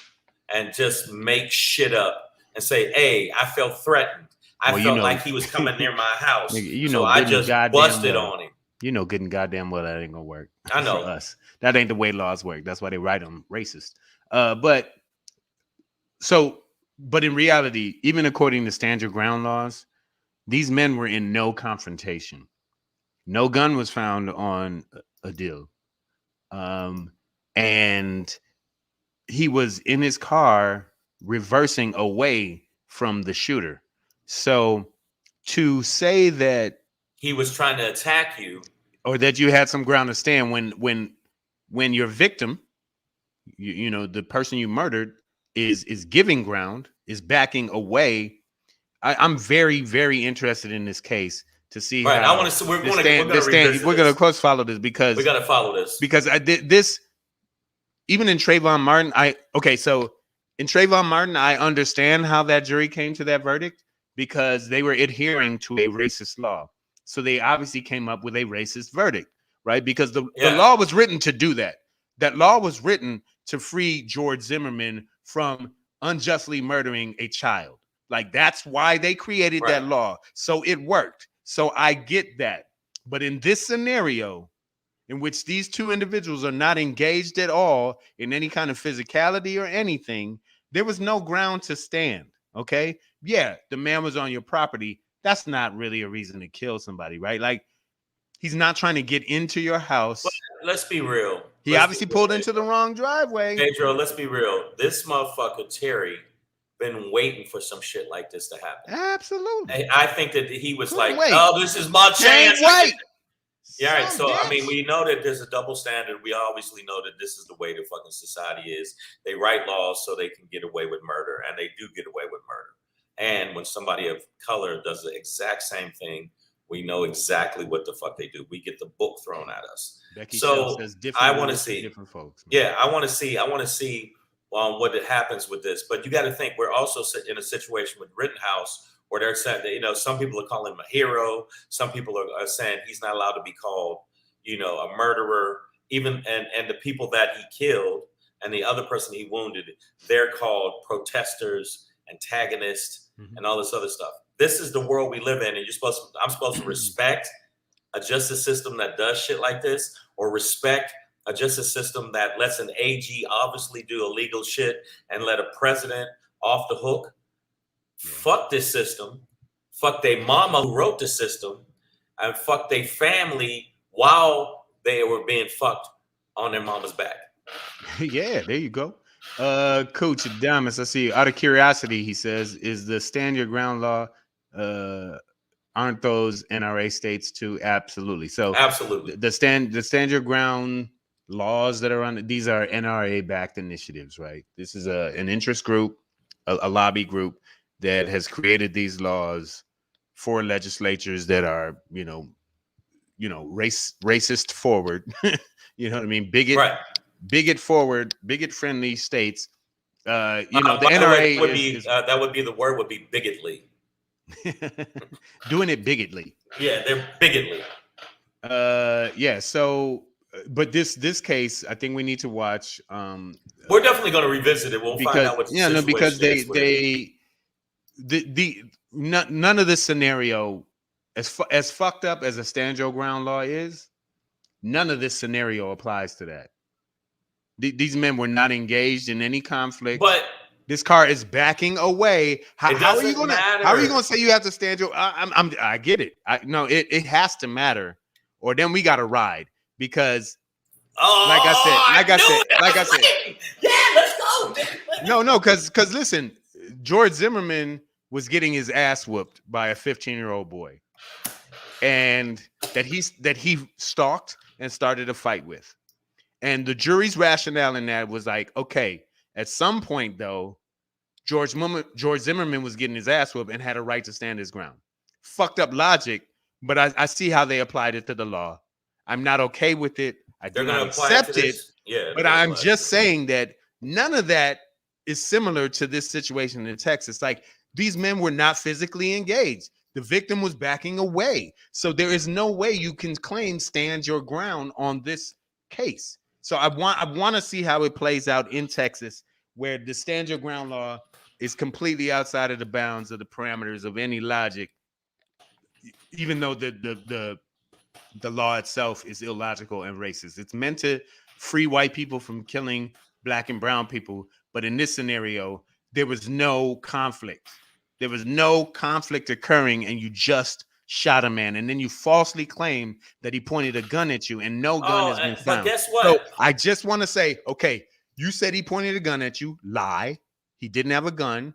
And just make shit up and say, "Hey, I felt threatened. I felt like he was coming near my house. So I just busted on him." You know, good and goddamn well that ain't gonna work I for know. us. That ain't the way laws work. That's why they write them racist. But in reality, even according to stand your ground laws, these men were in no confrontation. No gun was found on a deal. And he was in his car reversing away from the shooter. So to say that he was trying to attack you, or that you had some ground to stand when your victim, you know, the person you murdered is giving ground, is backing away. I'm very, very interested in this case to see right? I how want to see. We're going to revisit. We're going to close follow this because we got to follow this because I did this. Even in Trayvon Martin, so in Trayvon Martin, I understand how that jury came to that verdict because they were adhering to a racist law. So they obviously came up with a racist verdict, right? Because the law was written to do that. That law was written to free George Zimmerman from unjustly murdering a child. Like, that's why they created that law. So it worked. So I get that. But in this scenario, in which these two individuals are not engaged at all in any kind of physicality or anything, there was no ground to stand. Okay. Yeah, the man was on your property. That's not really a reason to kill somebody, right? Like, he's not trying to get into your house. But let's be real. He obviously pulled into the wrong driveway. Pedro, let's be real. This motherfucker, Terry, been waiting for some shit like this to happen. Absolutely. I think that he was oh, this is my chance. Yeah, right. So, I mean, we know that there's a double standard. We obviously know that this is the way the fucking society is. They write laws so they can get away with murder, and they do get away with murder. And when somebody of color does the exact same thing, we know exactly what the fuck they do. We get the book thrown at us. Becky so says I want to see different folks. Man. Yeah, I want to see what happens with this. But you got to think we're also in a situation with Rittenhouse where they're saying that, you know, some people are calling him a hero. Some people are saying he's not allowed to be called, you know, a murderer. Even and the people that he killed and the other person he wounded, they're called protesters, antagonists, and all this other stuff. This is the world we live in, and I'm supposed to respect a justice system that does shit like this, or respect a justice system that lets an AG obviously do illegal shit and let a president off the hook. Fuck this system. Fuck they mama who wrote the system, and fuck they family while they were being fucked on their mama's back. Yeah, there you go. Coach Adamus, I see. Out of curiosity, he says, is the stand your ground law, aren't those NRA states too? Absolutely. So absolutely, the stand your ground laws that are on these are NRA backed initiatives, right? This is an interest group, a lobby group that has created these laws for legislatures that are, you know, racist forward. You know what I mean? Bigot forward, bigot friendly states. You know, the NRA would be that would be the word would be bigotly. Doing it bigotly. Yeah, they're bigotly. Yeah. So, but this case, I think we need to watch. We're definitely going to revisit it. We'll find out what. Yeah, no, because none of this scenario, as fucked up as a stand your ground law is, none of this scenario applies to that. These men were not engaged in any conflict. But this car is backing away. How are you gonna say you have to stand your? I get it. It has to matter, or then we got to ride because. Like I said. Yeah, let's go. No, because listen, George Zimmerman was getting his ass whooped by a 15-year-old boy, and that he stalked and started a fight with. And the jury's rationale in that was like, okay, at some point though, George Zimmerman was getting his ass whooped and had a right to stand his ground. Fucked up logic, but I see how they applied it to the law. I'm not okay with it. I do not accept it. Yeah, but I'm just saying that none of that is similar to this situation in Texas. Like, these men were not physically engaged. The victim was backing away. So there is no way you can claim stand your ground on this case. So I want to see how it plays out in Texas, where the stand your ground law is completely outside of the bounds of the parameters of any logic, even though the the law itself is illogical and racist. It's meant to free white people from killing black and brown people. But in this scenario, there was no conflict. There was no conflict occurring, and you just shot a man. And then you falsely claim that he pointed a gun at you, and no gun has been But found. guess what? So I just want to say, okay, you said he pointed a gun at you. Lie. He didn't have a gun.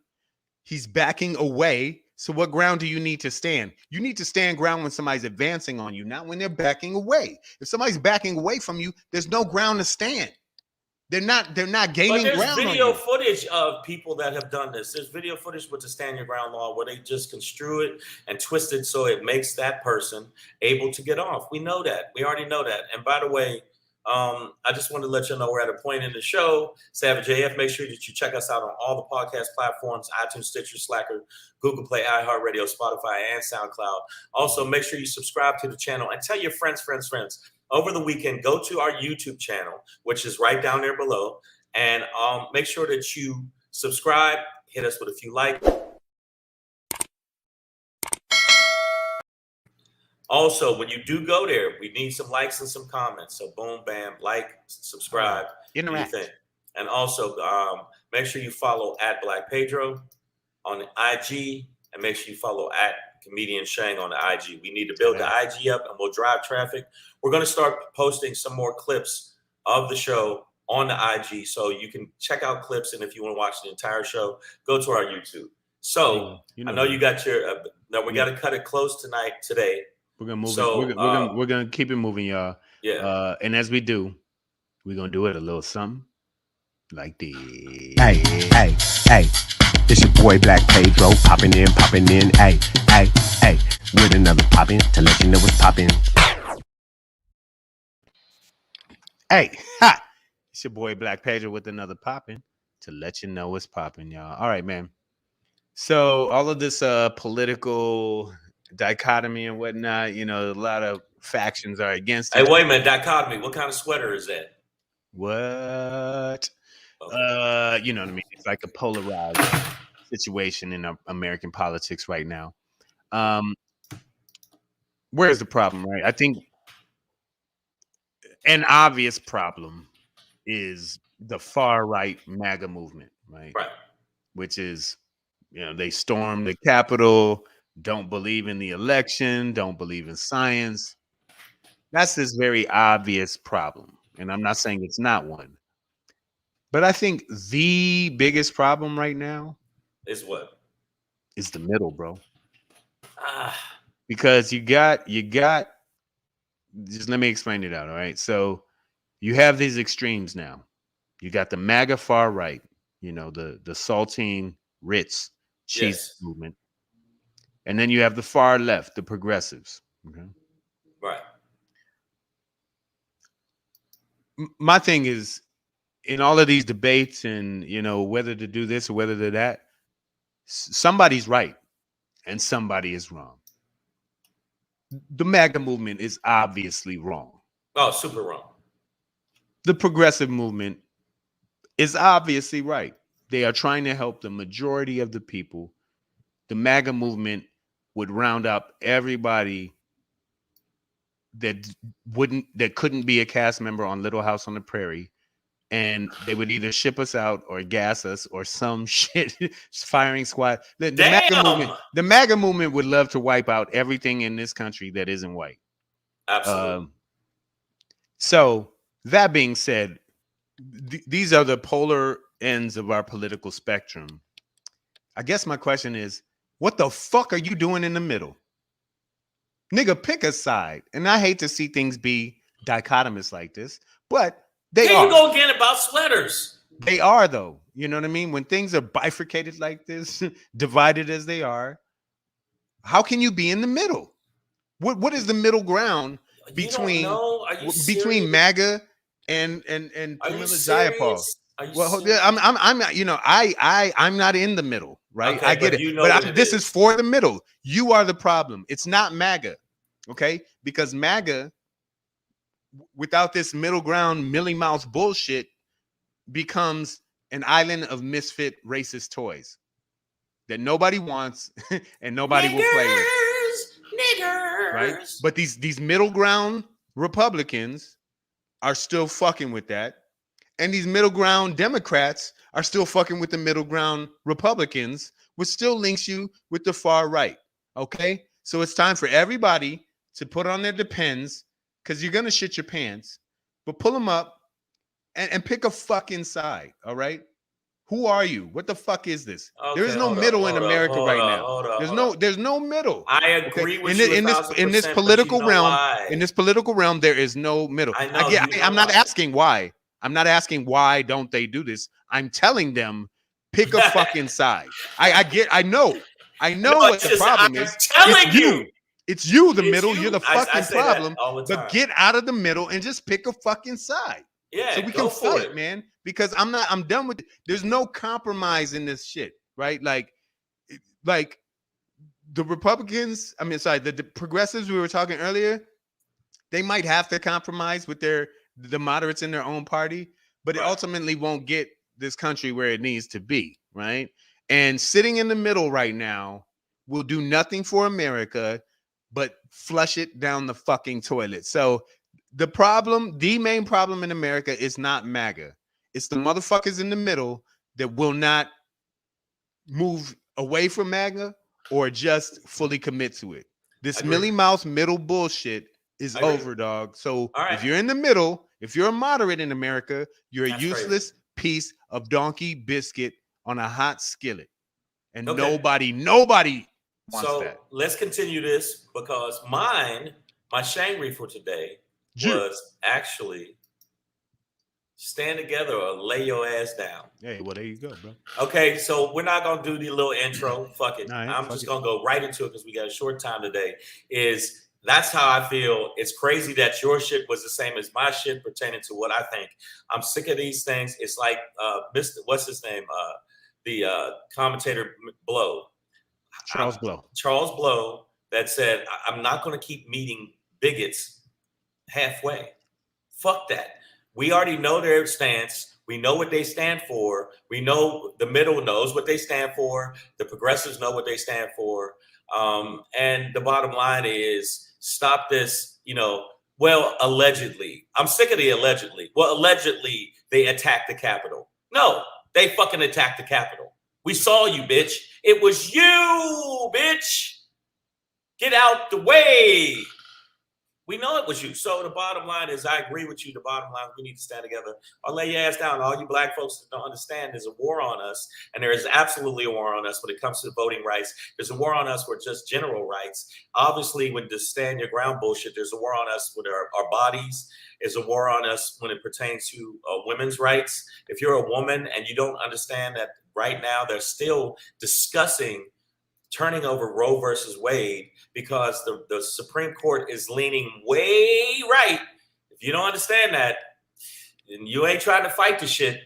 He's backing away. So what ground do you need to stand? You need to stand ground when somebody's advancing on you, not when they're backing away. If somebody's backing away from you, there's no ground to stand. They're not gaining but there's ground. Video footage of people that have done this. There's video footage with the stand your ground law where they just construe it and twist it so it makes that person able to get off. We know that. We already know that. And by the way, I just wanted to let you know we're at a point in the show. Savage AF, make sure that you check us out on all the podcast platforms: iTunes, Stitcher, Slacker, Google Play, iHeartRadio, Spotify, and SoundCloud. Also, make sure you subscribe to the channel and tell your friends. Over the weekend, go to our YouTube channel, which is right down there below, and make sure that you subscribe, hit us with a few likes. Also, when you do go there, we need some likes and some comments. So boom, bam, like, subscribe, interact. And also make sure you follow at Black Pedro on the IG, and make sure you follow at Comedian Shang on the IG. We need to build the IG up, and we'll drive traffic. We're going to start posting some more clips of the show on the IG, so you can check out clips. And if you want to watch the entire show, go to our YouTube. So I know you got your. We got to cut it close today. We're gonna move. We're gonna keep it moving, y'all. Yeah. And as we do, we're gonna do it a little something like this. Hey. It's your boy Black Pedro, popping in, hey, with another poppin' to let you know what's poppin'. Hey, ha! It's your boy Black Pedro with another poppin' to let you know what's poppin', y'all. All right, man. So all of this political dichotomy and whatnot, a lot of factions are against it. Hey, wait a minute, dichotomy. What kind of sweater is that? What? Okay. You know what I mean? It's like a polarized situation in American politics right now. Where's the problem, right? I think an obvious problem is the far right MAGA movement, right? Right. Which is, they stormed the Capitol, don't believe in the election, don't believe in science. That's this very obvious problem. And I'm not saying it's not one. But I think the biggest problem right now is what? Is the middle, bro. Because you got just let me explain it out, all right? So you have these extremes now. You got the MAGA far right, the saltine Ritz cheese movement. And then you have the far left, the progressives. Okay. Right. My thing is, in all of these debates and, whether to do this or whether to that, somebody's right and somebody is wrong. The MAGA movement is obviously wrong. Oh, super wrong. The progressive movement is obviously right. They are trying to help the majority of the people. The MAGA movement would round up everybody that couldn't be a cast member on Little House on the Prairie, and they would either ship us out or gas us or some shit firing squad. The MAGA movement would love to wipe out everything in this country that isn't white. Absolutely. So that being said, these are the polar ends of our political spectrum. I guess my question is, what the fuck are you doing in the middle? Nigga, pick a side. And I hate to see things be dichotomous like this, but they are. You go again about sweaters. They are, though. You know what I mean? When things are bifurcated like this, divided as they are, how can you be in the middle? What is the middle ground between MAGA and Pramila Jayapal? I'm not in the middle, right? Okay, I get it. But this is for the middle. You are the problem. It's not MAGA, okay? Because MAGA, without this middle ground Millie Mouse bullshit, becomes an island of misfit racist toys that nobody wants and nobody will play with. niggers. Right? But these middle ground Republicans are still fucking with that. And these middle ground Democrats are still fucking with the middle ground Republicans, which still links you with the far right. Okay? So it's time for everybody to put on their Depends, because you're going to shit your pants, but pull them up and pick a fucking side. All right? Who are you? What the fuck is this? Okay, there is no middle in America right now. There's no middle. I agree with you in this political realm. In this political realm, there is no middle. I'm not asking why. I'm not asking why don't they do this. I'm telling them pick a fucking side. I know what the problem is. Telling you. It's you, the middle. You're the fucking problem. But get out of the middle and just pick a fucking side. Yeah, so we can fight, man. Because I'm done with it. There's no compromise in this shit, right? Like the Republicans, the progressives we were talking earlier, they might have to compromise with the moderates in their own party, but it ultimately won't get this country where it needs to be, right? And sitting in the middle right now will do nothing for America but flush it down the fucking toilet. So the main problem in America is not MAGA. It's the motherfuckers in the middle that will not move away from MAGA or just fully commit to it. This Millie Mouse middle bullshit is over, dog. So if you're in the middle, if you're a moderate in America, you're a useless piece of donkey biscuit on a hot skillet. And nobody wants that. Let's continue this, because my SHANGRY for today was actually stand together or lay your ass down. Hey, well, there you go, bro. Okay, so we're not going to do the little intro. Fuck it. I'm just going to go right into it because we got a short time today. That's how I feel. It's crazy that your shit was the same as my shit pertaining to what I think. I'm sick of these things. It's like what's his name? The commentator Charles Blow that said, I'm not going to keep meeting bigots halfway. Fuck that. We already know their stance. We know what they stand for. We know the middle knows what they stand for. The progressives know what they stand for. And the bottom line is stop this, allegedly. I'm sick of the allegedly. Well, allegedly, they attacked the Capitol. No, they fucking attacked the Capitol. We saw you, bitch. It was you, bitch. Get out the way. We know it was you. So the bottom line is, I agree with you. The bottom line, we need to stand together or lay your ass down. All you black folks that don't understand, there's a war on us. And there is absolutely a war on us when it comes to voting rights. There's a war on us for just general rights. Obviously, when the stand your ground bullshit, there's a war on us with our bodies. There's a war on us when it pertains to women's rights. If you're a woman and you don't understand that right now, they're still discussing turning over Roe versus Wade because the Supreme Court is leaning way right. If you don't understand that, and you ain't trying to fight the shit,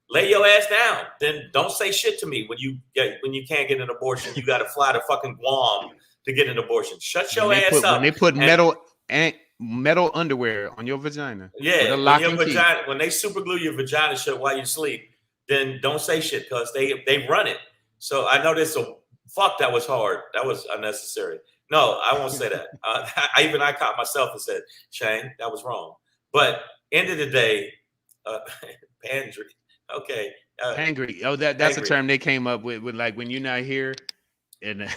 lay your ass down. Then don't say shit to me when you can't get an abortion. You got to fly to fucking Guam to get an abortion. Shut your ass up. When they put metal underwear on your vagina, when they super glue your vagina shut while you sleep, then don't say shit because they run it. So I know this. Fuck, that was hard. That was unnecessary. No, I won't say that. I caught myself and said, Shane, that was wrong. But end of the day, pandry. Okay. Pangry. Oh, that's a term they came up with like when you're not here and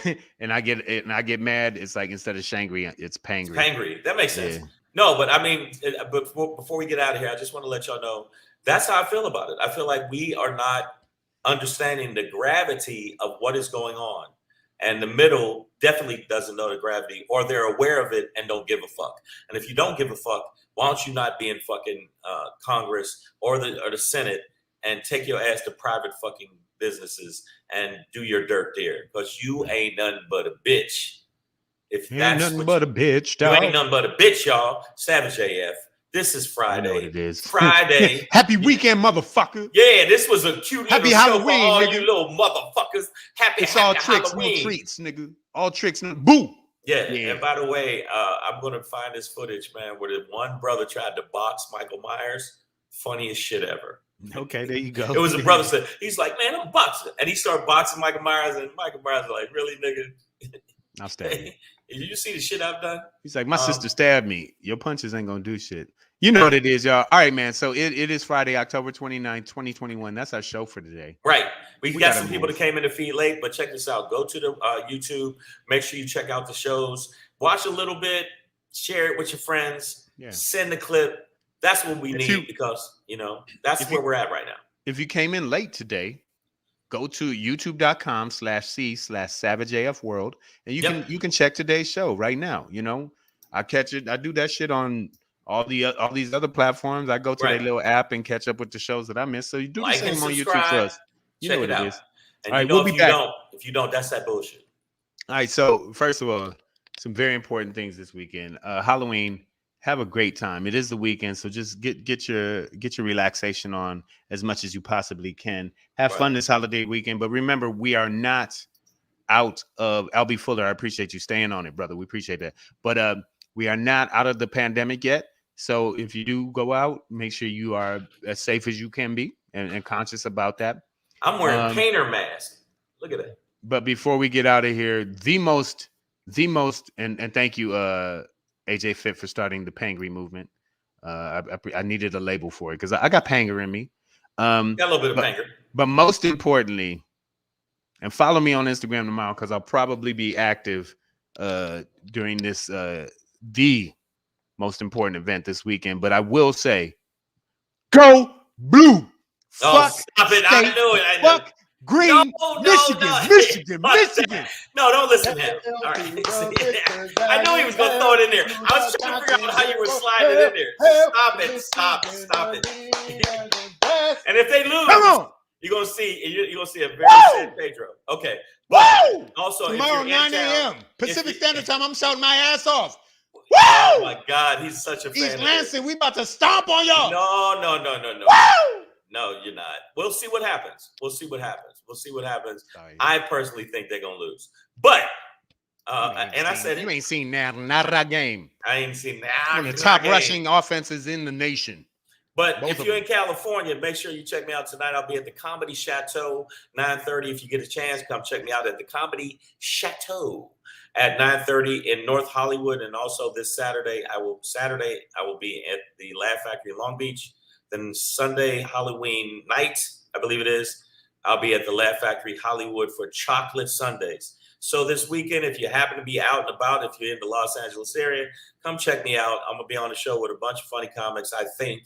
I get mad, it's like instead of shangry, it's pangry. Pangry. That makes sense. Yeah. No, but I mean, before we get out of here, I just want to let y'all know that's how I feel about it. I feel like we are not understanding the gravity of what is going on. And the middle definitely doesn't know the gravity, or they're aware of it and don't give a fuck. And if you don't give a fuck, why don't you not be in fucking Congress or the Senate and take your ass to private fucking businesses and do your dirt there? Because you ain't nothing but a bitch. If you ain't nothing but a bitch, dog. You ain't nothing but a bitch, y'all. Savage AF. This is Friday. I know what it is. Friday. Happy weekend, motherfucker. Yeah, this was a cute happy little Halloween, show for all nigga. You little motherfuckers. It's all tricks, Halloween. No treats, nigga. All tricks, no boo. Yeah. And by the way, I'm gonna find this footage, man, where the one brother tried to box Michael Myers. Funniest shit ever. Okay, there you go. It was a brother said, he's like, man, I'm boxing. And he started boxing Michael Myers, and Michael Myers was like, really, nigga? I'll stab you. Did you see the shit I've done? He's like, my sister stabbed me. Your punches ain't gonna do shit. You know what it is, y'all. All right, man. So it is Friday, October 29th, 2021. That's our show for today. Right. We got some people move. that came in the feed late, but check this out. Go to the YouTube. Make sure you check out the shows. Watch a little bit. Share it with your friends. Yeah. Send the clip. That's what we need because, that's where we're at right now. If you came in late today, go to youtube.com/c/SavageAFWorld, and you can check today's show right now. I catch it. I do that shit on all these other platforms. I go to their little app and catch up with the shows that I missed. So you do the same on YouTube for us. You know what it is. And all right, we'll be back. If you don't, that's that bullshit. All right. So first of all, some very important things this weekend. Halloween. Have a great time. It is the weekend, so just get your relaxation on as much as you possibly can. Have fun this holiday weekend, but remember, we are not out of. Albie Fuller, I appreciate you staying on it, brother. We appreciate that. But we are not out of the pandemic yet. So if you do go out, make sure you are as safe as you can be and conscious about that. I'm wearing a painter mask. Look at that. But before we get out of here, the most, and thank you, AJ Fit, for starting the Pangry movement. I needed a label for it because I got Panger in me. Got a little bit of Panger. But most importantly, and follow me on Instagram tomorrow because I'll probably be active during this the most important event this weekend. But I will say, go blue. Oh, stop it! I knew it. Fuck green. Michigan. No, don't listen to him. All right. I knew he was gonna throw it in there. I was trying to figure out how you were sliding it in there. Stop it. And if they lose, come on. You're gonna see a very sad Pedro. Okay. Woo! Also, tomorrow 9 a.m. Pacific Standard Time, I'm shouting my ass off. Woo! Oh my God, he's such a fan. East Lansing, we about to stomp on y'all. No. Woo! No, you're not. We'll see what happens. I personally think they're gonna lose, but I said you ain't seen not a game. I ain't seen that. One of the top rushing offenses in the nation. But if you're in California, make sure you check me out tonight. I'll be at the Comedy Chateau, 9:30. If you get a chance, come check me out at the Comedy Chateau at 9:30 in North Hollywood. And also this Saturday, I will be at the Laugh Factory in Long Beach. Then Sunday, Halloween night, I believe it is, I'll be at the Laugh Factory Hollywood for Chocolate Sundays. So this weekend, if you happen to be out and about, if you're in the Los Angeles area, come check me out. I'm going to be on the show with a bunch of funny comics, I think.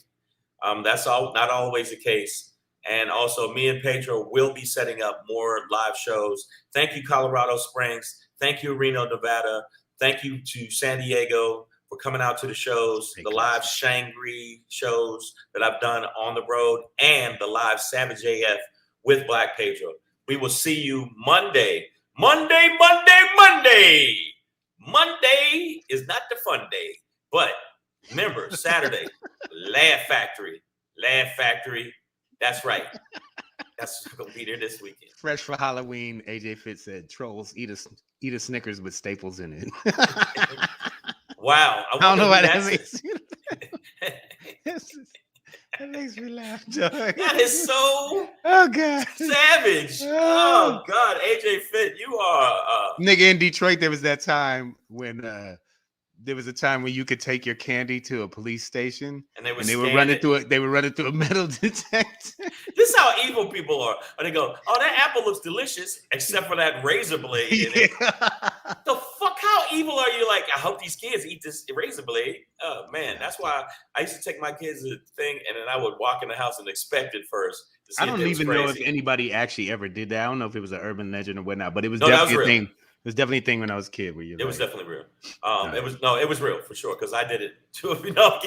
That's not always the case. And also, me and Pedro will be setting up more live shows. Thank you, Colorado Springs. Thank you, Reno, Nevada. Thank you to San Diego for coming out to the shows, the live SHANGRY shows that I've done on the road, and the live Savage AF with Black Pedro. We will see you Monday. Monday is not the fun day, but remember, Saturday, Laugh Factory. That's right. That's going to be there this weekend. Fresh for Halloween, AJ Fitz said, trolls eat a Snickers with staples in it. Wow. I don't know what that means. That makes me laugh, Joe. That is so God. Savage. Oh God. AJ Fit, you are nigga in Detroit. There was a time when you could take your candy to a police station and they were running through a metal detector. This is how evil people are. And they go, oh, that apple looks delicious, except for that razor blade in it. The fuck, how evil are you? Like, I hope these kids eat this razor blade. Oh man, that's why I used to take my kids to the thing, and then I would walk in the house and inspect it first. I don't even know if anybody actually ever did that. I don't know if it was an urban legend or whatnot, but it was definitely a thing. It was definitely a thing when I was a kid. It was definitely real. It was real for sure because I did it too. No,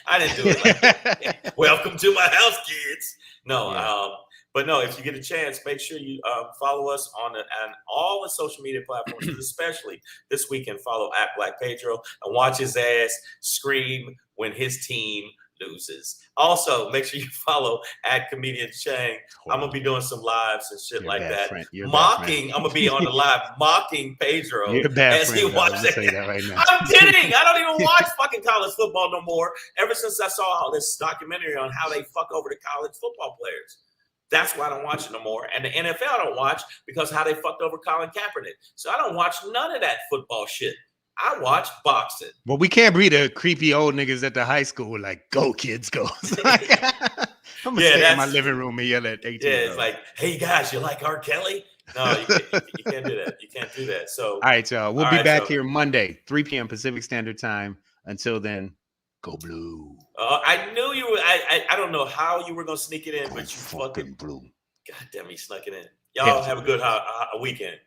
I didn't do it like that. Welcome to my house, kids. No, but no. If you get a chance, make sure you follow us on all the social media platforms, especially this weekend. Follow at Black Pedro and watch his ass scream when his team loses. Also, make sure you follow at Comedian Shang. I'm gonna be doing some lives and shit like that. I'm gonna be on the live mocking Pedro as he watches it. Right now. I'm kidding. I don't even watch fucking college football no more. Ever since I saw this documentary on how they fuck over the college football players. That's why I don't watch it no more. And the NFL I don't watch because how they fucked over Colin Kaepernick. So I don't watch none of that football shit. I watch boxing. Well, we can't be the creepy old niggas at the high school like, go kids, go. Like, I'm gonna stay in my living room and yell at 18. Yeah, it's like, hey guys, you like R. Kelly? No, you can't do that. You can't do that. So all right, y'all. We'll be back here Monday, 3 p.m. Pacific Standard Time. Until then, go blue. I knew you were. I don't know how you were gonna sneak it in, but you fucking blue. God damn, he snuck it in. Y'all have a good weekend.